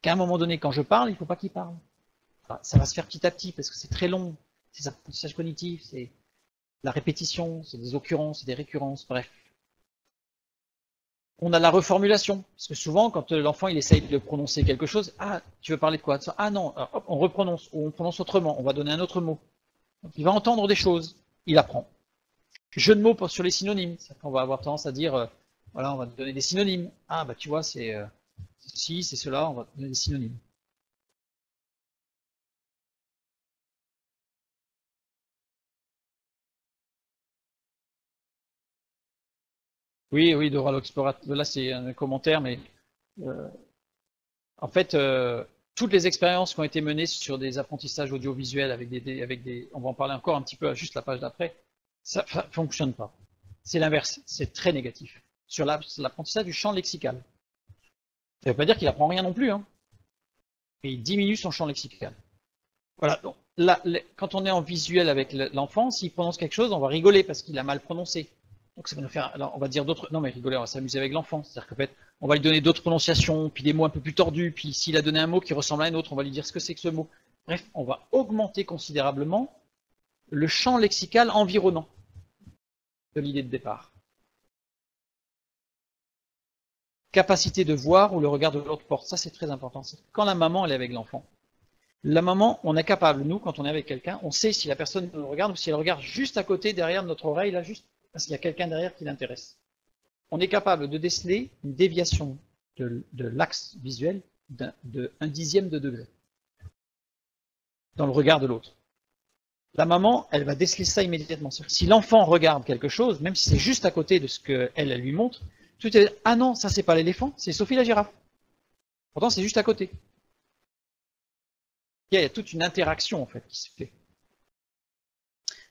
qu'à un moment donné, quand je parle, il ne faut pas qu'il parle. Enfin, ça va se faire petit à petit, parce que c'est très long. C'est l'apprentissage cognitif, c'est la répétition, c'est des occurrences, c'est des récurrences, bref. On a la reformulation, parce que souvent, quand l'enfant il essaye de prononcer quelque chose, ah, tu veux parler de quoi? Ah non, alors, hop, on reprononce, ou on prononce autrement, on va donner un autre mot. Donc, il va entendre des choses, il apprend. Jeu de mots sur les synonymes, on va avoir tendance à dire, voilà, on va donner des synonymes. Ah, bah tu vois, c'est ceci, c'est cela, on va donner des synonymes. Oui, oui, Dora l'Explorateur, là c'est un commentaire, mais En fait, toutes les expériences qui ont été menées sur des apprentissages audiovisuels avec on va en parler encore un petit peu, juste la page d'après, ça ne fonctionne pas. C'est l'inverse, c'est très négatif. Sur l'apprentissage du champ lexical. Ça ne veut pas dire qu'il apprend rien non plus, hein. Et il diminue son champ lexical. Voilà, donc là, quand on est en visuel avec l'enfant, s'il prononce quelque chose, on va rigoler parce qu'il a mal prononcé. Donc ça va nous faire, alors on va dire d'autres, non mais rigoler, on va s'amuser avec l'enfant. C'est-à-dire qu'en fait, on va lui donner d'autres prononciations, puis des mots un peu plus tordus, puis s'il a donné un mot qui ressemble à un autre, on va lui dire ce que c'est que ce mot. Bref, on va augmenter considérablement le champ lexical environnant de l'idée de départ. Capacité de voir où le regard de l'autre porte, ça c'est très important. Quand la maman elle est avec l'enfant, la maman, on est capable, nous, quand on est avec quelqu'un, on sait si la personne nous regarde ou si elle regarde juste à côté, derrière notre oreille, là, juste parce qu'il y a quelqu'un derrière qui l'intéresse. On est capable de déceler une déviation de l'axe visuel de 1/10 de degré dans le regard de l'autre. La maman, elle va déceler ça immédiatement. Si l'enfant regarde quelque chose, même si c'est juste à côté de ce qu'elle lui montre, tout est ah non, ça c'est pas l'éléphant, c'est Sophie la girafe. Pourtant, c'est juste à côté. Il y a toute une interaction en fait qui se fait.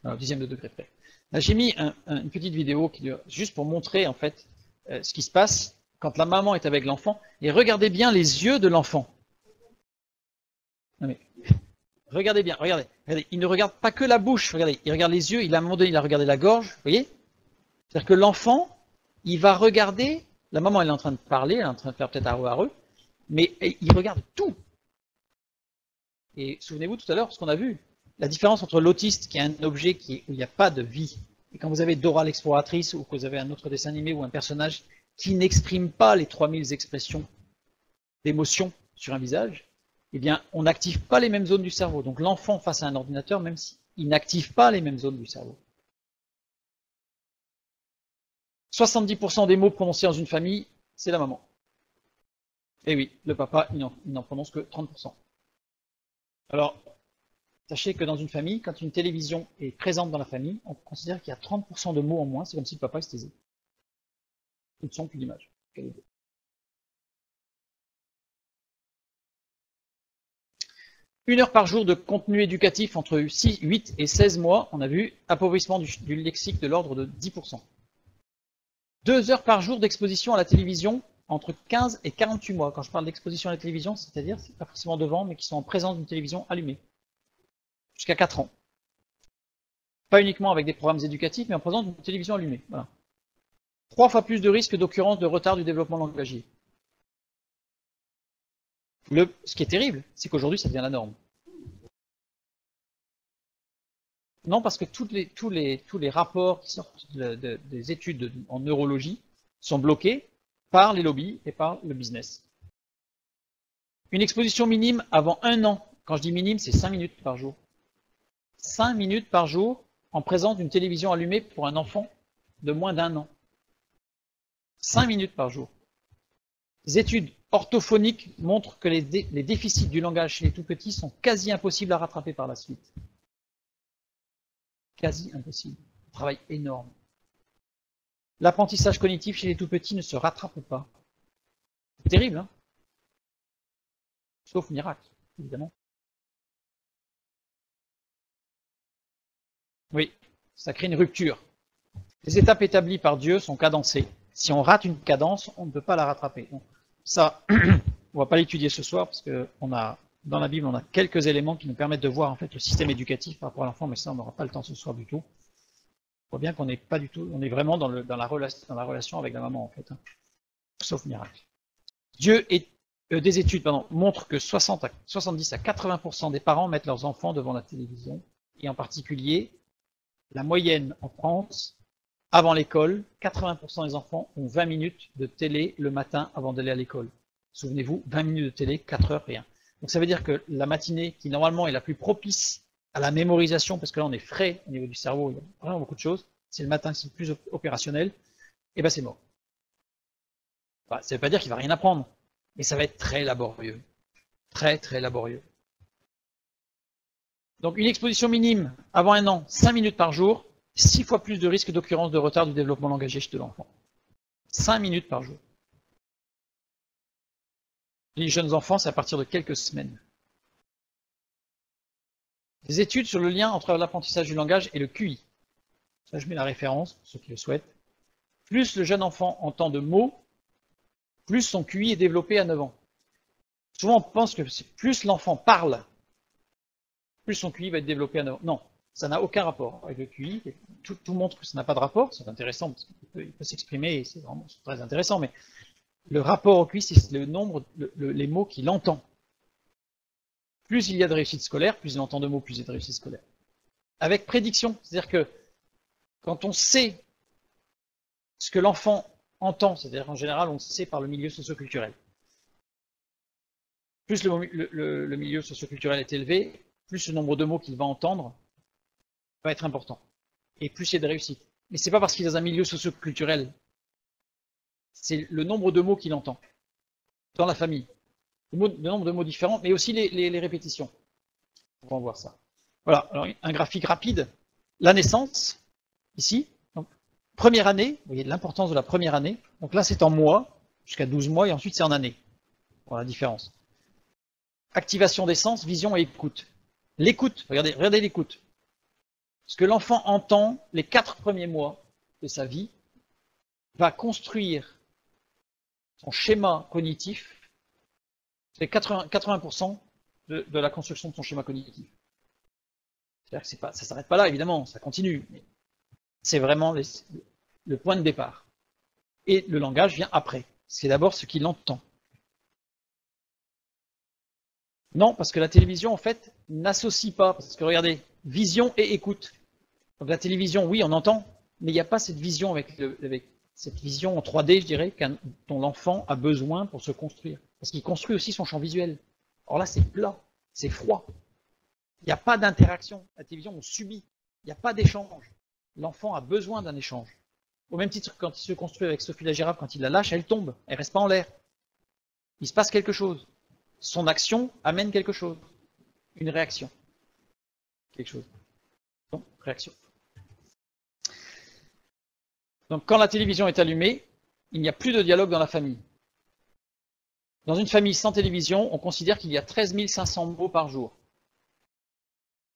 Alors, 1/10 de degré près. Là, j'ai mis une petite vidéo qui dure juste pour montrer en fait ce qui se passe quand la maman est avec l'enfant. Et regardez bien les yeux de l'enfant. Regardez bien, regardez. Il ne regarde pas que la bouche, regardez. Il regarde les yeux, à un moment donné, il a regardé la gorge, vous voyez? C'est-à-dire que l'enfant, il va regarder, la maman elle est en train de parler, elle est en train de faire peut-être areux, mais il regarde tout. Et souvenez-vous tout à l'heure, ce qu'on a vu, la différence entre l'autiste qui est un objet où il n'y a pas de vie, et quand vous avez Dora l'exploratrice, ou que vous avez un autre dessin animé ou un personnage qui n'exprime pas les 3000 expressions d'émotion sur un visage, eh bien, on n'active pas les mêmes zones du cerveau. Donc l'enfant face à un ordinateur, même s'il n'active pas les mêmes zones du cerveau. 70% des mots prononcés dans une famille, c'est la maman. Et oui, le papa, il n'en prononce que 30%. Alors, sachez que dans une famille, quand une télévision est présente dans la famille, on considère qu'il y a 30% de mots en moins, c'est comme si le papa se taisait. Plus de son, plus d'image. 1 heure par jour de contenu éducatif entre 8 et 16 mois, on a vu, appauvrissement du lexique de l'ordre de 10%. 2 heures par jour d'exposition à la télévision entre 15 et 48 mois. Quand je parle d'exposition à la télévision, c'est-à-dire, c'est pas forcément devant, mais qui sont en présence d'une télévision allumée. Jusqu'à 4 ans. Pas uniquement avec des programmes éducatifs, mais en présence d'une télévision allumée. Voilà. 3 fois plus de risques d'occurrence de retard du développement langagier. Ce qui est terrible, c'est qu'aujourd'hui, ça devient la norme. Non, parce que tous les rapports qui sortent des études en neurologie sont bloqués par les lobbies et par le business. Une exposition minime avant 1 an. Quand je dis minime, c'est 5 minutes par jour. 5 minutes par jour en présence d'une télévision allumée pour un enfant de moins d'1 an. 5 minutes par jour. Les études orthophoniques montrent que les déficits du langage chez les tout-petits sont quasi impossibles à rattraper par la suite. Quasi impossible. Un travail énorme. L'apprentissage cognitif chez les tout-petits ne se rattrape pas. C'est terrible, hein? Sauf miracle, évidemment. Oui, ça crée une rupture. Les étapes établies par Dieu sont cadencées. Si on rate une cadence, on ne peut pas la rattraper. Donc, ça, on ne va pas l'étudier ce soir parce que dans la Bible, on a quelques éléments qui nous permettent de voir en fait le système éducatif par rapport à l'enfant, mais ça, on n'aura pas le temps ce soir du tout. On voit bien qu'on n'est pas du tout, on est vraiment dans la relation avec la maman en fait, hein. Sauf miracle. Des études montrent que 70 à 80% des parents mettent leurs enfants devant la télévision, et en particulier, la moyenne en France, avant l'école, 80% des enfants ont 20 minutes de télé le matin avant d'aller à l'école. Souvenez-vous, 20 minutes de télé, 4 heures, rien. Donc ça veut dire que la matinée, qui normalement est la plus propice à la mémorisation, parce que là on est frais au niveau du cerveau, il y a vraiment beaucoup de choses, c'est le matin, c'est le plus opérationnel, et ben c'est mort. Enfin, ça ne veut pas dire qu'il ne va rien apprendre, mais ça va être très laborieux. Très très laborieux. Donc une exposition minime avant 1 an, 5 minutes par jour, 6 fois plus de risque d'occurrence de retard du développement langagier chez l'enfant. 5 minutes par jour. Les jeunes enfants, c'est à partir de quelques semaines. Des études sur le lien entre l'apprentissage du langage et le QI. Ça, je mets la référence pour ceux qui le souhaitent. Plus le jeune enfant entend de mots, plus son QI est développé à 9 ans. Souvent, on pense que plus l'enfant parle, plus son QI va être développé à 9 ans. Non, ça n'a aucun rapport avec le QI. Tout montre que ça n'a pas de rapport. C'est intéressant parce qu'il peut s'exprimer et c'est vraiment très intéressant. Mais le rapport au QI, c'est le nombre, les mots qu'il entend. Plus il y a de réussite scolaire, plus il entend de mots, plus il y a de réussite scolaire. Avec prédiction, c'est-à-dire que quand on sait ce que l'enfant entend, c'est-à-dire en général, on le sait par le milieu socioculturel. Plus le milieu socioculturel est élevé, plus le nombre de mots qu'il va entendre va être important. Et plus il y a de réussite. Mais c'est pas parce qu'il est dans un milieu socioculturel. C'est le nombre de mots qu'il entend dans la famille. Le nombre de mots différents, mais aussi les répétitions. On va voir ça. Voilà, alors un graphique rapide. La naissance, ici. Donc, première année, vous voyez l'importance de la première année. Donc là, c'est en mois, jusqu'à 12 mois, et ensuite c'est en année. Voilà la différence. Activation des sens, vision et écoute. L'écoute, regardez l'écoute. Ce que l'enfant entend les 4 premiers mois de sa vie va construire son schéma cognitif. C'est 80% de la construction de son schéma cognitif. C'est-à-dire que ça ne s'arrête pas là, évidemment, ça continue. C'est vraiment le point de départ. Et le langage vient après. C'est d'abord ce qu'il entend. Non, parce que la télévision, en fait, n'associe pas. Parce que regardez, vision et écoute. Donc la télévision, oui, on entend, mais il n'y a pas cette vision avec cette vision en 3D, je dirais, dont l'enfant a besoin pour se construire. Parce qu'il construit aussi son champ visuel. Or là, c'est plat, c'est froid. Il n'y a pas d'interaction. La télévision, on subit. Il n'y a pas d'échange. L'enfant a besoin d'un échange. Au même titre que quand il se construit avec Sophie la girafe, quand il la lâche, elle tombe. Elle ne reste pas en l'air. Il se passe quelque chose. Son action amène quelque chose. Une réaction. Quelque chose. Donc, réaction. Donc, quand la télévision est allumée, il n'y a plus de dialogue dans la famille. Dans une famille sans télévision, on considère qu'il y a 13 500 mots par jour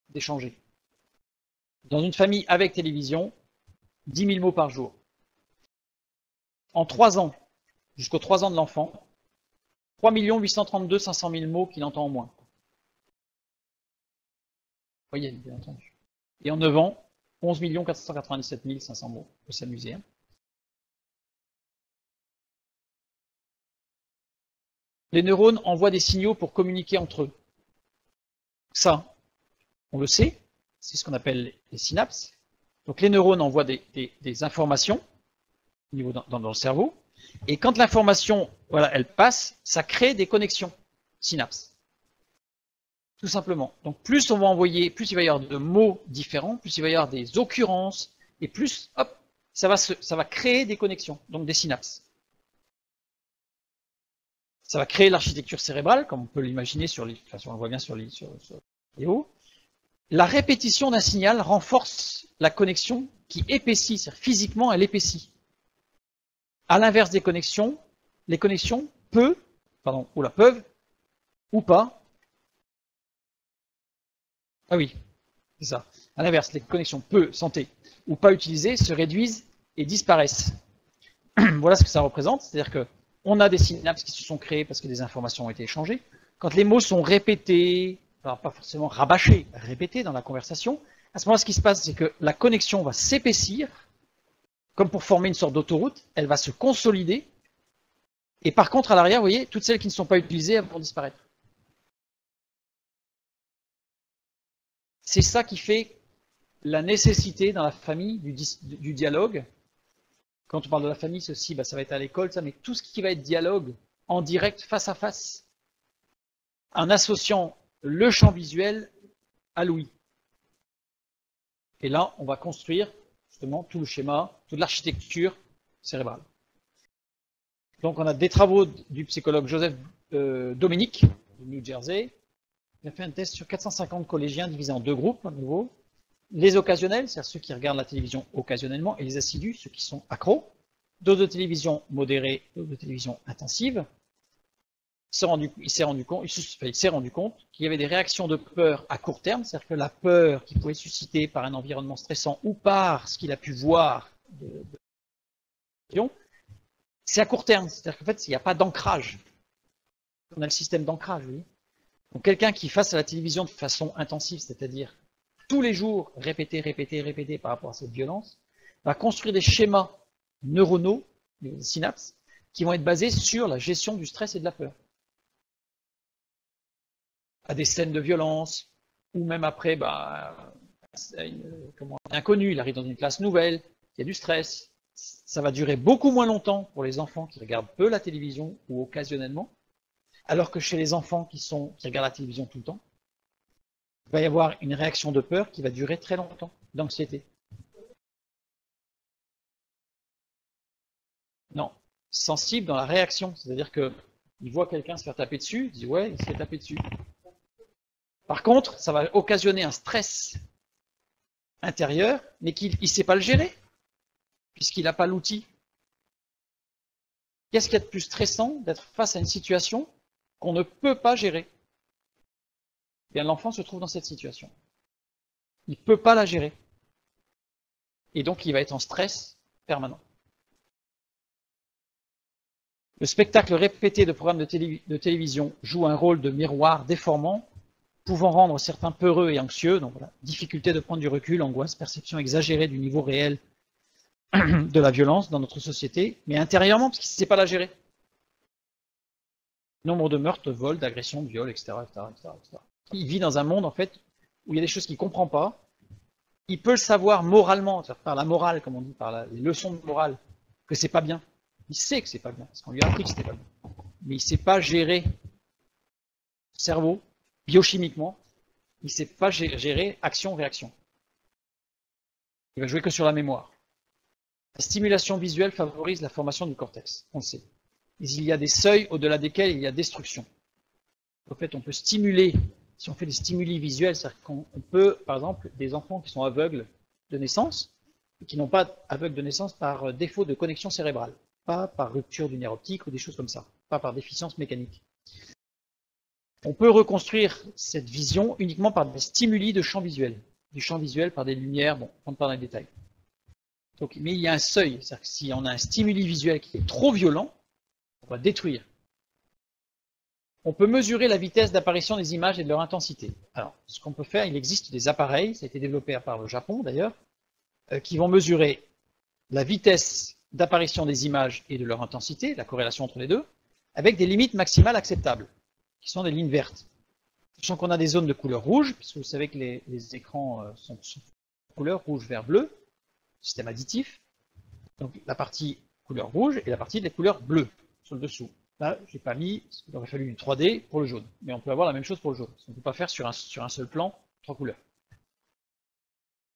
d'échanger. Dans une famille avec télévision, 10 000 mots par jour. En 3 ans, jusqu'aux 3 ans de l'enfant, 3 832 500 000 mots qu'il entend en moins. Vous voyez, bien entendu. Et en 9 ans, 11 497 500 mots. On peut s'amuser. Hein. Les neurones envoient des signaux pour communiquer entre eux. Ça, on le sait, c'est ce qu'on appelle les synapses. Donc les neurones envoient des informations au niveau dans le cerveau. Et quand l'information, voilà, elle passe, ça crée des connexions synapses. Tout simplement. Donc plus on va envoyer, plus il va y avoir de mots différents, plus il va y avoir des occurrences, et plus, hop, ça va créer des connexions, donc des synapses. Ça va créer l'architecture cérébrale, comme on peut l'imaginer sur les, enfin, on le voit bien sur les vidéos. La répétition d'un signal renforce la connexion qui épaissit, c'est-à-dire physiquement elle épaissit. À l'inverse des connexions, les connexions peuvent ou pas. Ah oui, c'est ça. À l'inverse, les connexions peu, santé ou pas utilisées se réduisent et disparaissent. Voilà ce que ça représente, c'est-à-dire que on a des synapses qui se sont créées parce que des informations ont été échangées. Quand les mots sont répétés, alors pas forcément rabâchés, répétés dans la conversation, à ce moment-là, ce qui se passe, c'est que la connexion va s'épaissir, comme pour former une sorte d'autoroute, elle va se consolider, et par contre, à l'arrière, vous voyez, toutes celles qui ne sont pas utilisées, elles vont disparaître. C'est ça qui fait la nécessité dans la famille du dialogue. Quand on parle de la famille, ceci, ça va être à l'école, ça, mais tout ce qui va être dialogue en direct, face à face, en associant le champ visuel à l'ouïe. Et là, on va construire justement tout le schéma, toute l'architecture cérébrale. Donc on a des travaux du psychologue Joseph Dominic, de New Jersey. Il a fait un test sur 450 collégiens divisés en 2 groupes, à nouveau. Les occasionnels, c'est-à-dire ceux qui regardent la télévision occasionnellement, et les assidus, ceux qui sont accros. Dose de télévision modérée, dose de télévision intensive. il s'est rendu compte qu'il y avait des réactions de peur à court terme, c'est-à-dire que la peur qu'il pouvait susciter par un environnement stressant ou par ce qu'il a pu voir c'est à court terme, c'est-à-dire qu'en fait, il n'y a pas d'ancrage. On a le système d'ancrage, oui. Donc quelqu'un qui face à la télévision de façon intensive, c'est-à-dire tous les jours répéter par rapport à cette violence, va construire des schémas neuronaux, des synapses, qui vont être basés sur la gestion du stress et de la peur. À des scènes de violence, ou même après, inconnu, il arrive dans une classe nouvelle, il y a du stress. Ça va durer beaucoup moins longtemps pour les enfants qui regardent peu la télévision ou occasionnellement, alors que chez les enfants qui regardent la télévision tout le temps, il va y avoir une réaction de peur qui va durer très longtemps, d'anxiété. Non, sensible dans la réaction, c'est-à-dire qu'il voit quelqu'un se faire taper dessus, il dit ouais, il s'est tapé dessus. Par contre, ça va occasionner un stress intérieur, mais qu'il ne sait pas le gérer, puisqu'il n'a pas l'outil. Qu'est-ce qu'il y a de plus stressant d'être face à une situation qu'on ne peut pas gérer? Eh bien, l'enfant se trouve dans cette situation. Il ne peut pas la gérer. Et donc, il va être en stress permanent. Le spectacle répété de programmes de télévision joue un rôle de miroir déformant, pouvant rendre certains peureux et anxieux. Donc voilà, difficulté de prendre du recul, angoisse, perception exagérée du niveau réel de la violence dans notre société, mais intérieurement, parce qu'il ne sait pas la gérer. Nombre de meurtres, de vols, d'agressions, de viols, etc., etc. Il vit dans un monde, en fait, où il y a des choses qu'il ne comprend pas. Il peut le savoir moralement, par la morale, comme on dit, par les leçons de morale, que c'est pas bien. Il sait que c'est pas bien, parce qu'on lui a appris que c'était pas bien. Mais il ne sait pas gérer le cerveau, biochimiquement. Il ne sait pas gérer action-réaction. Il va jouer que sur la mémoire. La stimulation visuelle favorise la formation du cortex, on le sait. Mais il y a des seuils au-delà desquels il y a destruction. En fait, on peut stimuler, si on fait des stimuli visuels, c'est-à-dire qu'on peut, par exemple, des enfants qui sont aveugles de naissance, et qui n'ont pas aveugles de naissance par défaut de connexion cérébrale, pas par rupture du nerf optique ou des choses comme ça, pas par déficience mécanique. On peut reconstruire cette vision uniquement par des stimuli de champ visuel, du champ visuel par des lumières, bon, on ne parle pas dans les détails. Donc, mais il y a un seuil, c'est-à-dire que si on a un stimuli visuel qui est trop violent, on va détruire. On peut mesurer la vitesse d'apparition des images et de leur intensité. Alors, ce qu'on peut faire, il existe des appareils, ça a été développé par le Japon d'ailleurs, qui vont mesurer la vitesse d'apparition des images et de leur intensité, la corrélation entre les deux, avec des limites maximales acceptables, qui sont des lignes vertes. Sachant qu'on a des zones de couleur rouge, puisque vous savez que les écrans sont de couleur rouge, vert, bleu, système additif. Donc la partie couleur rouge et la partie des couleurs bleues sur le dessous. Là, j'ai pas mis, il aurait fallu une 3D pour le jaune. Mais on peut avoir la même chose pour le jaune. On ne peut pas faire sur un seul plan 3 couleurs.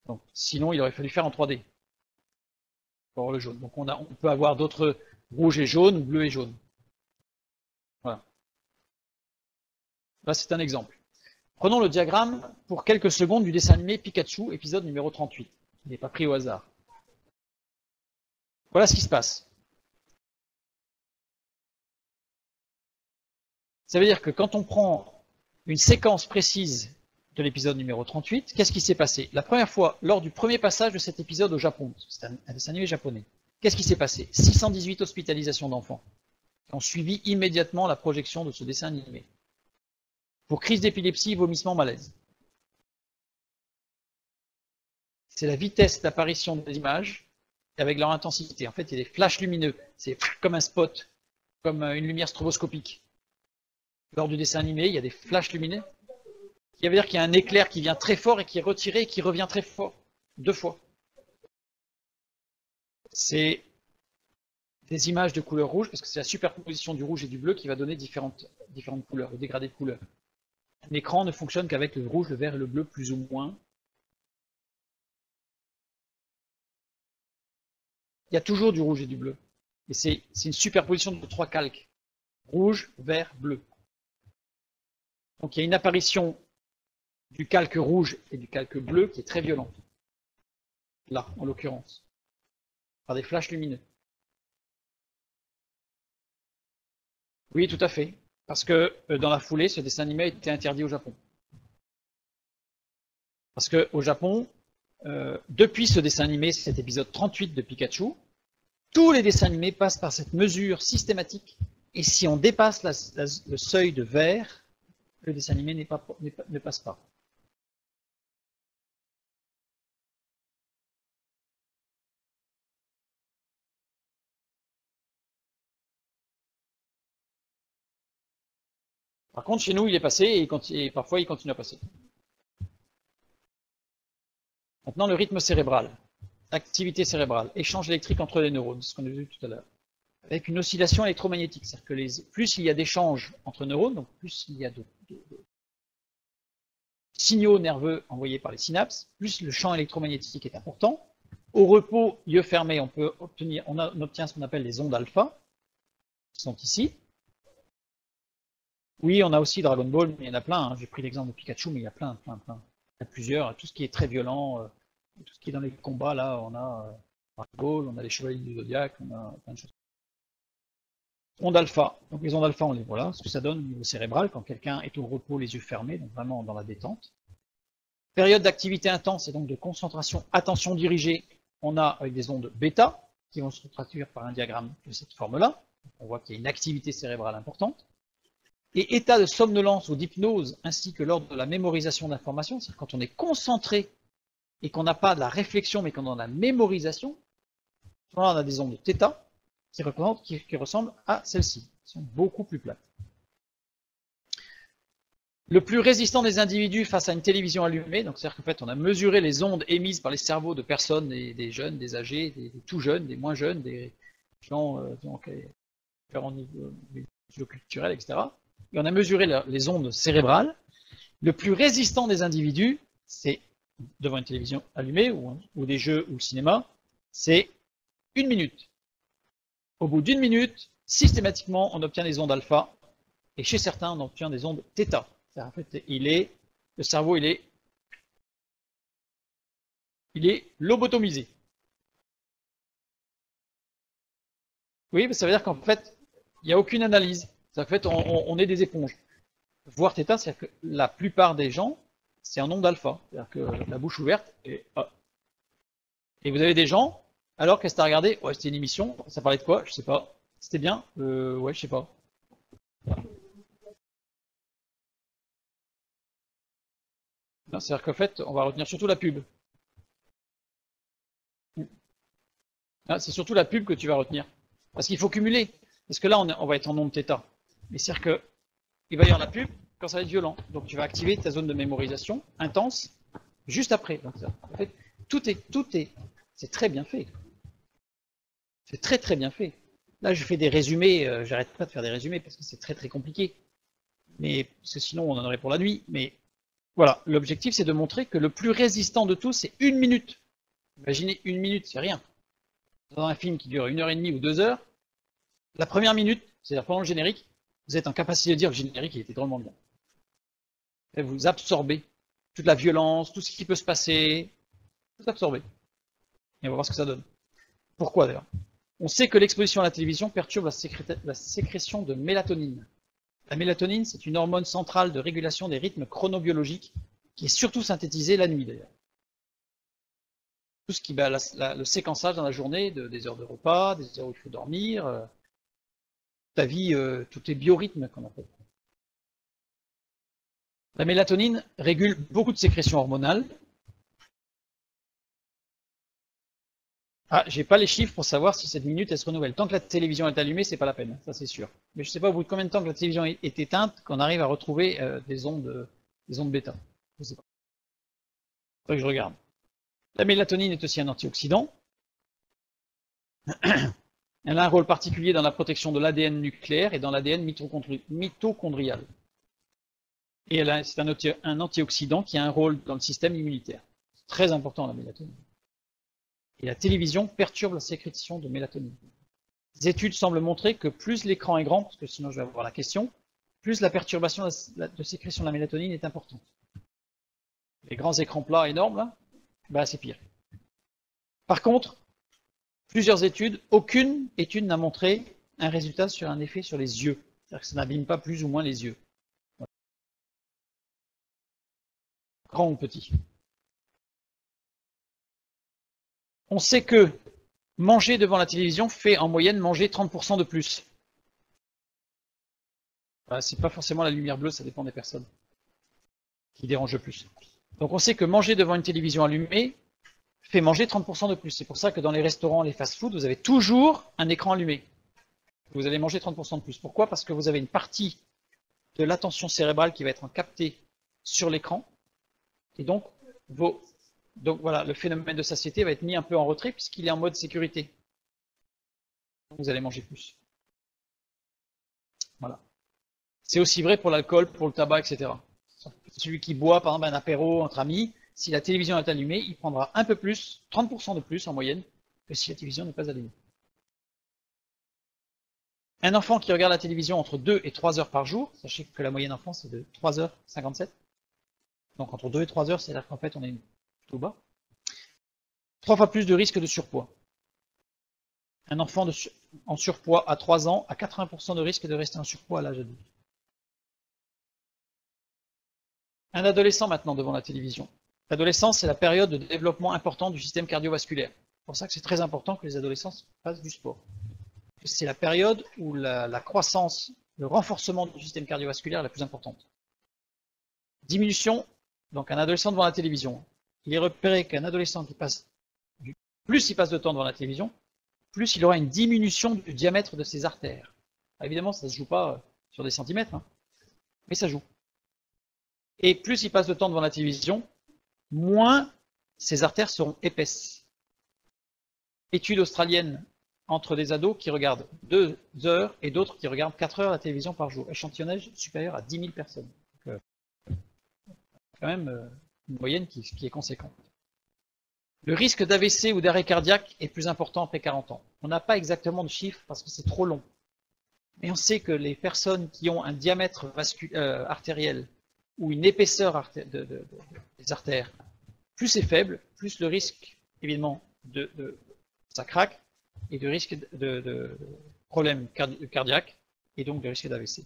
Donc, sinon, il aurait fallu faire en 3D pour le jaune. Donc on peut avoir d'autres rouge et jaune ou bleu et jaune. Voilà. Là, c'est un exemple. Prenons le diagramme pour quelques secondes du dessin animé Pikachu, épisode numéro 38. Il n'est pas pris au hasard. Voilà ce qui se passe. Ça veut dire que quand on prend une séquence précise de l'épisode numéro 38, qu'est-ce qui s'est passé? La première fois, lors du premier passage de cet épisode au Japon, c'est un dessin animé japonais, qu'est-ce qui s'est passé? 618 hospitalisations d'enfants qui ont suivi immédiatement la projection de ce dessin animé. Pour crise d'épilepsie, vomissement, malaise. C'est la vitesse d'apparition des images avec leur intensité. En fait, il y a des flashs lumineux. C'est comme un spot, comme une lumière stroboscopique. Lors du dessin animé, il y a des flashs lumineux. Ça veut dire qu'il y a un éclair qui vient très fort et qui est retiré et qui revient très fort. 2 fois. C'est des images de couleur rouge, parce que c'est la superposition du rouge et du bleu qui va donner différentes couleurs, le dégradé de couleurs. L'écran ne fonctionne qu'avec le rouge, le vert et le bleu, plus ou moins. Il y a toujours du rouge et du bleu. Et c'est une superposition de 3 calques. Rouge, vert, bleu. Donc il y a une apparition du calque rouge et du calque bleu qui est très violente. Là, en l'occurrence. Par des flashs lumineux. Oui, tout à fait. Parce que dans la foulée, ce dessin animé a été interdit au Japon. Parce qu'au Japon, depuis ce dessin animé, cet épisode 38 de Pikachu, tous les dessins animés passent par cette mesure systématique. Et si on dépasse le seuil de vert, le dessin animé ne passe pas. Par contre, chez nous, il est passé et parfois il continue à passer. Maintenant, le rythme cérébral, activité cérébrale, échange électrique entre les neurones, c'est ce qu'on a vu tout à l'heure, avec une oscillation électromagnétique. C'est-à-dire que plus il y a d'échanges entre neurones, donc plus il y a de signaux nerveux envoyés par les synapses, plus le champ électromagnétique est important. Au repos, yeux fermés, on obtient ce qu'on appelle les ondes alpha, qui sont ici. Oui, on a aussi Dragon Ball, mais il y en a plein. Hein. J'ai pris l'exemple de Pikachu, mais il y a plein. Il y a plusieurs. Tout ce qui est très violent, tout ce qui est dans les combats, là, on a Dragon Ball, on a les Chevaliers du Zodiac, on a plein de choses. Ondes alpha. Donc les ondes alpha, on les voit là. Ce que ça donne au niveau cérébral quand quelqu'un est au repos, les yeux fermés, donc vraiment dans la détente. Période d'activité intense et donc de concentration, attention dirigée, on a avec des ondes bêta qui vont se traduire par un diagramme de cette forme-là. On voit qu'il y a une activité cérébrale importante. Et état de somnolence ou d'hypnose, ainsi que lors de la mémorisation d'informations, c'est-à-dire quand on est concentré et qu'on n'a pas de la réflexion, mais qu'on a de la mémorisation, on a des ondes θ qui ressemblent à celles-ci, qui sont beaucoup plus plates. Le plus résistant des individus face à une télévision allumée, donc c'est-à-dire qu'en fait on a mesuré les ondes émises par les cerveaux de personnes, des jeunes, des âgés, des tout jeunes, des moins jeunes, des gens différents niveaux culturels, etc. Et on a mesuré les ondes cérébrales. Le plus résistant des individus, c'est devant une télévision allumée ou des jeux ou le cinéma, c'est 1 minute. Au bout d'1 minute, systématiquement, on obtient des ondes alpha, et chez certains, on obtient des ondes θ. En fait, le cerveau, il est lobotomisé. Oui, mais ça veut dire qu'en fait, il n'y a aucune analyse. En fait, on est des éponges. Voir θ, c'est-à-dire que la plupart des gens, c'est en onde alpha. C'est-à-dire que la bouche ouverte et vous avez des gens, alors qu'est-ce que tu as regardé? Ouais, c'était une émission, ça parlait de quoi? Je sais pas. C'était bien? Ouais, je sais pas. C'est-à-dire qu'en fait, on va retenir surtout la pub. C'est surtout la pub que tu vas retenir. Parce qu'il faut cumuler. Parce que là, on va être en onde θ. Mais c'est-à-dire qu'il va y avoir la pub quand ça va être violent. Donc tu vas activer ta zone de mémorisation intense juste après. Donc, en fait, c'est très bien fait. C'est très très bien fait. Là, je fais des résumés, j'arrête pas de faire des résumés parce que c'est très très compliqué. Mais parce que sinon, on en aurait pour la nuit. Mais voilà, l'objectif, c'est de montrer que le plus résistant de tous, c'est 1 minute. Imaginez 1 minute, c'est rien. Dans un film qui dure 1h30 ou 2 heures, la première minute, c'est-à-dire pendant le générique, vous êtes en capacité de dire que le générique il était drôlement bien. Et vous absorbez toute la violence, tout ce qui peut se passer, vous absorbez. Et on va voir ce que ça donne. Pourquoi d'ailleurs? On sait que l'exposition à la télévision perturbe la sécrétion de mélatonine. La mélatonine, c'est une hormone centrale de régulation des rythmes chronobiologiques qui est surtout synthétisée la nuit d'ailleurs. Tout ce qui va le séquençage dans la journée des heures de repas, des heures où il faut dormir, ta vie, tous tes biorhythmes qu'on appelle. La mélatonine régule beaucoup de sécrétions hormonales. J'ai pas les chiffres pour savoir si cette minute elle se renouvelle. Tant que la télévision est allumée, c'est pas la peine, ça c'est sûr. Mais je sais pas au bout de combien de temps que la télévision est éteinte qu'on arrive à retrouver des ondes bêta. Je sais pas. Faudrait que je regarde. La mélatonine est aussi un antioxydant. Elle a un rôle particulier dans la protection de l'ADN nucléaire et dans l'ADN mitochondrial. Et c'est un antioxydant qui a un rôle dans le système immunitaire. C'est très important la mélatonine. Et la télévision perturbe la sécrétion de mélatonine. Les études semblent montrer que plus l'écran est grand, parce que sinon je vais avoir la question, plus la perturbation de sécrétion de la mélatonine est importante. Les grands écrans plats énormes, là, bah, c'est pire. Par contre, plusieurs études, aucune étude n'a montré un résultat sur un effet sur les yeux. C'est-à-dire que ça n'abîme pas plus ou moins les yeux. Voilà. Grand ou petit. On sait que manger devant la télévision fait en moyenne manger 30% de plus. Voilà, c'est pas forcément la lumière bleue, ça dépend des personnes qui dérange le plus. Donc on sait que manger devant une télévision allumée fait manger 30% de plus. C'est pour ça que dans les restaurants, les fast-food, vous avez toujours un écran allumé. Vous allez manger 30% de plus. Pourquoi? Parce que vous avez une partie de l'attention cérébrale qui va être captée sur l'écran. Et donc, voilà, le phénomène de satiété va être mis un peu en retrait puisqu'il est en mode sécurité. Vous allez manger plus. Voilà. C'est aussi vrai pour l'alcool, pour le tabac, etc. Celui qui boit, par exemple, un apéro entre amis, si la télévision est allumée, il prendra un peu plus, 30% de plus en moyenne, que si la télévision n'est pas allumée. Un enfant qui regarde la télévision entre 2 et 3 heures par jour, sachez que la moyenne en France est de 3h57, donc entre 2 et 3 heures, c'est-à-dire qu'en fait on est tout bas, 3 fois plus de risque de surpoids. Un enfant en surpoids à 3 ans a 80% de risque de rester en surpoids à l'âge adulte. Un adolescent maintenant devant la télévision. L'adolescence, c'est la période de développement important du système cardiovasculaire. C'est pour ça que c'est très important que les adolescents fassent du sport. C'est la période où la croissance, le renforcement du système cardiovasculaire est la plus importante. Diminution, donc un adolescent devant la télévision. Il est repéré qu'un adolescent qui passe, plus il passe de temps devant la télévision, plus il aura une diminution du diamètre de ses artères. Évidemment, ça ne se joue pas sur des centimètres, hein, mais ça joue. Et plus il passe de temps devant la télévision, moins ses artères seront épaisses. Étude australienne entre des ados qui regardent 2 heures et d'autres qui regardent 4 heures la télévision par jour. Échantillonnage supérieur à 10 000 personnes. Donc, quand même une moyenne qui est conséquente. Le risque d'AVC ou d'arrêt cardiaque est plus important après 40 ans. On n'a pas exactement de chiffres parce que c'est trop long. Mais on sait que les personnes qui ont un diamètre artériel ou une épaisseur des artères, plus c'est faible, plus le risque, évidemment, ça craque, et de risque de problème cardiaque, et donc de risque d'AVC.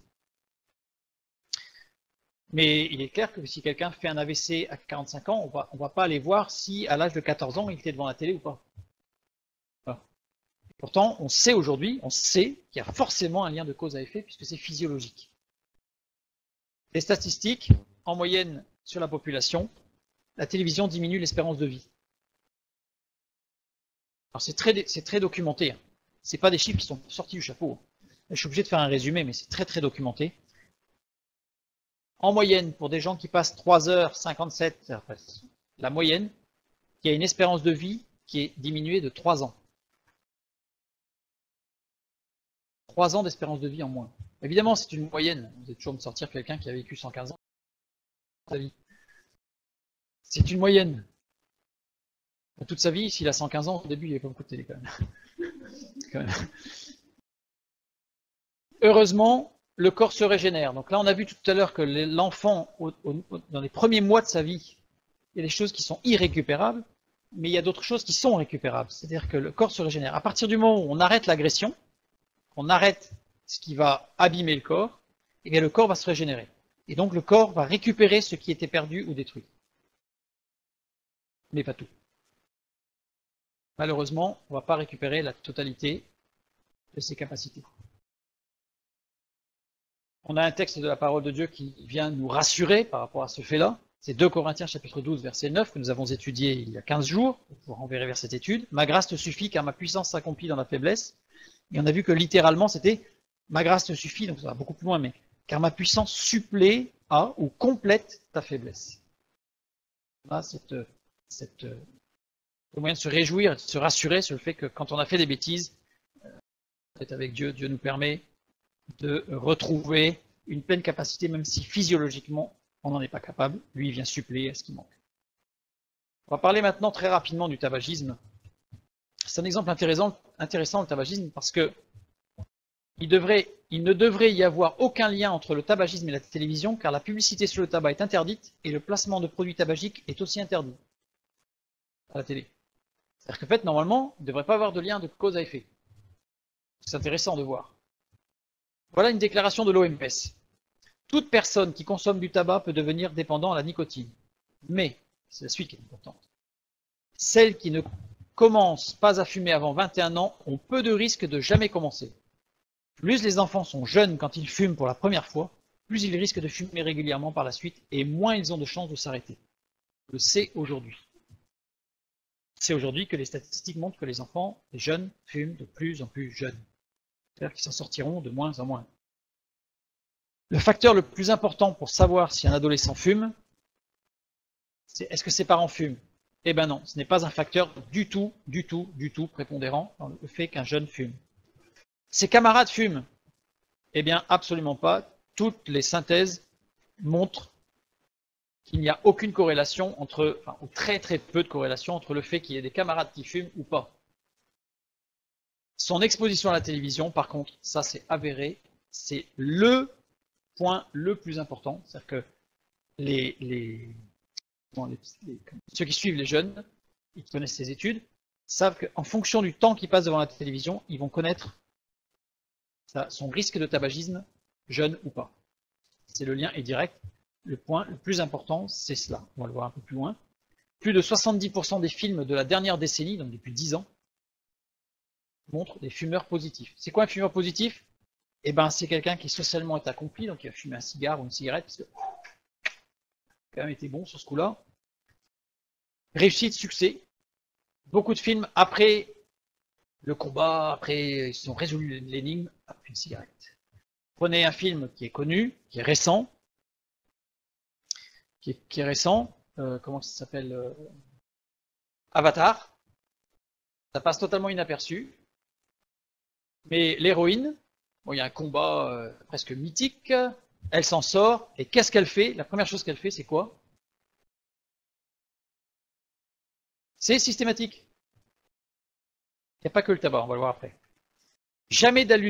Mais il est clair que si quelqu'un fait un AVC à 45 ans, on va pas aller voir si à l'âge de 14 ans, il était devant la télé ou pas. Voilà. Pourtant, on sait aujourd'hui, on sait qu'il y a forcément un lien de cause à effet, puisque c'est physiologique. Les statistiques, en moyenne sur la population, la télévision diminue l'espérance de vie. Alors c'est très documenté. Hein. C'est pas des chiffres qui sont sortis du chapeau. Je suis obligé de faire un résumé, mais c'est très documenté. En moyenne, pour des gens qui passent 3h57, la moyenne, il y a une espérance de vie qui est diminuée de 3 ans. 3 ans d'espérance de vie en moins. Évidemment, c'est une moyenne. Vous êtes toujours me sortir quelqu'un qui a vécu 115 ans. C'est une moyenne. Toute sa vie, s'il a 115 ans, au début, il n'y avait pas beaucoup de télé quand même. Heureusement, le corps se régénère. Donc là, on a vu tout à l'heure que l'enfant, dans les premiers mois de sa vie, il y a des choses qui sont irrécupérables, mais il y a d'autres choses qui sont récupérables. C'est-à-dire que le corps se régénère. À partir du moment où on arrête l'agression, on arrête ce qui va abîmer le corps, et bien le corps va se régénérer. Et donc le corps va récupérer ce qui était perdu ou détruit. Mais pas tout. Malheureusement, on ne va pas récupérer la totalité de ses capacités. On a un texte de la parole de Dieu qui vient nous rassurer par rapport à ce fait-là. C'est 2 Corinthiens chapitre 12 verset 9 que nous avons étudié il y a 15 jours. Vous renverrez vers cette étude. Ma grâce te suffit car ma puissance s'accomplit dans la faiblesse. Et on a vu que littéralement c'était ma grâce te suffit, donc ça va beaucoup plus loin, mais car ma puissance supplée à ou complète ta faiblesse. Là, le moyen de se réjouir et de se rassurer sur le fait que quand on a fait des bêtises, peut-être avec Dieu, Dieu nous permet de retrouver une pleine capacité, même si physiologiquement on n'en est pas capable. Lui, il vient suppléer à ce qui manque. On va parler maintenant très rapidement du tabagisme. C'est un exemple intéressant, le tabagisme, parce que il ne devrait y avoir aucun lien entre le tabagisme et la télévision, car la publicité sur le tabac est interdite et le placement de produits tabagiques est aussi interdit à la télé. C'est-à-dire qu'en fait, normalement, il ne devrait pas avoir de lien de cause à effet. C'est intéressant de voir. Voilà une déclaration de l'OMS. Toute personne qui consomme du tabac peut devenir dépendant à la nicotine. Mais, c'est la suite qui est importante, celles qui ne commencent pas à fumer avant 21 ans ont peu de risques de jamais commencer. Plus les enfants sont jeunes quand ils fument pour la première fois, plus ils risquent de fumer régulièrement par la suite et moins ils ont de chances de s'arrêter. On le sait aujourd'hui. C'est aujourd'hui que les statistiques montrent que les enfants, les jeunes, fument de plus en plus jeunes. C'est-à-dire qu'ils s'en sortiront de moins en moins. Le facteur le plus important pour savoir si un adolescent fume, c'est est-ce que ses parents fument? Eh bien non, ce n'est pas un facteur du tout prépondérant dans le fait qu'un jeune fume. Ses camarades fument? Eh bien absolument pas. Toutes les synthèses montrent qu'il n'y a aucune corrélation entre, enfin, ou très peu de corrélation entre le fait qu'il y ait des camarades qui fument ou pas. Son exposition à la télévision, par contre, ça c'est avéré, c'est le point le plus important. C'est-à-dire que ceux qui suivent les jeunes, et qui connaissent ces études, savent qu'en fonction du temps qu'ils passent devant la télévision, ils vont connaître son risque de tabagisme, jeune ou pas. C'est le lien est direct. Le point le plus important, c'est cela. On va le voir un peu plus loin. Plus de 70% des films de la dernière décennie, donc depuis 10 ans, montrent des fumeurs positifs. C'est quoi un fumeur positif? Eh ben, c'est quelqu'un qui socialement est accompli, donc il a fumé un cigare ou une cigarette, parce que quand même été bon sur ce coup-là. Réussite, succès. Beaucoup de films après le combat, après ils ont résolu l'énigme, une cigarette. Prenez un film qui est connu, qui est récent, comment ça s'appelle, Avatar. Ça passe totalement inaperçu. Mais l'héroïne, bon, il y a un combat presque mythique, elle s'en sort, et qu'est-ce qu'elle fait? La première chose qu'elle fait, c'est quoi? C'est systématique. Il n'y a pas que le tabac, on va le voir après. Jamais d'allusion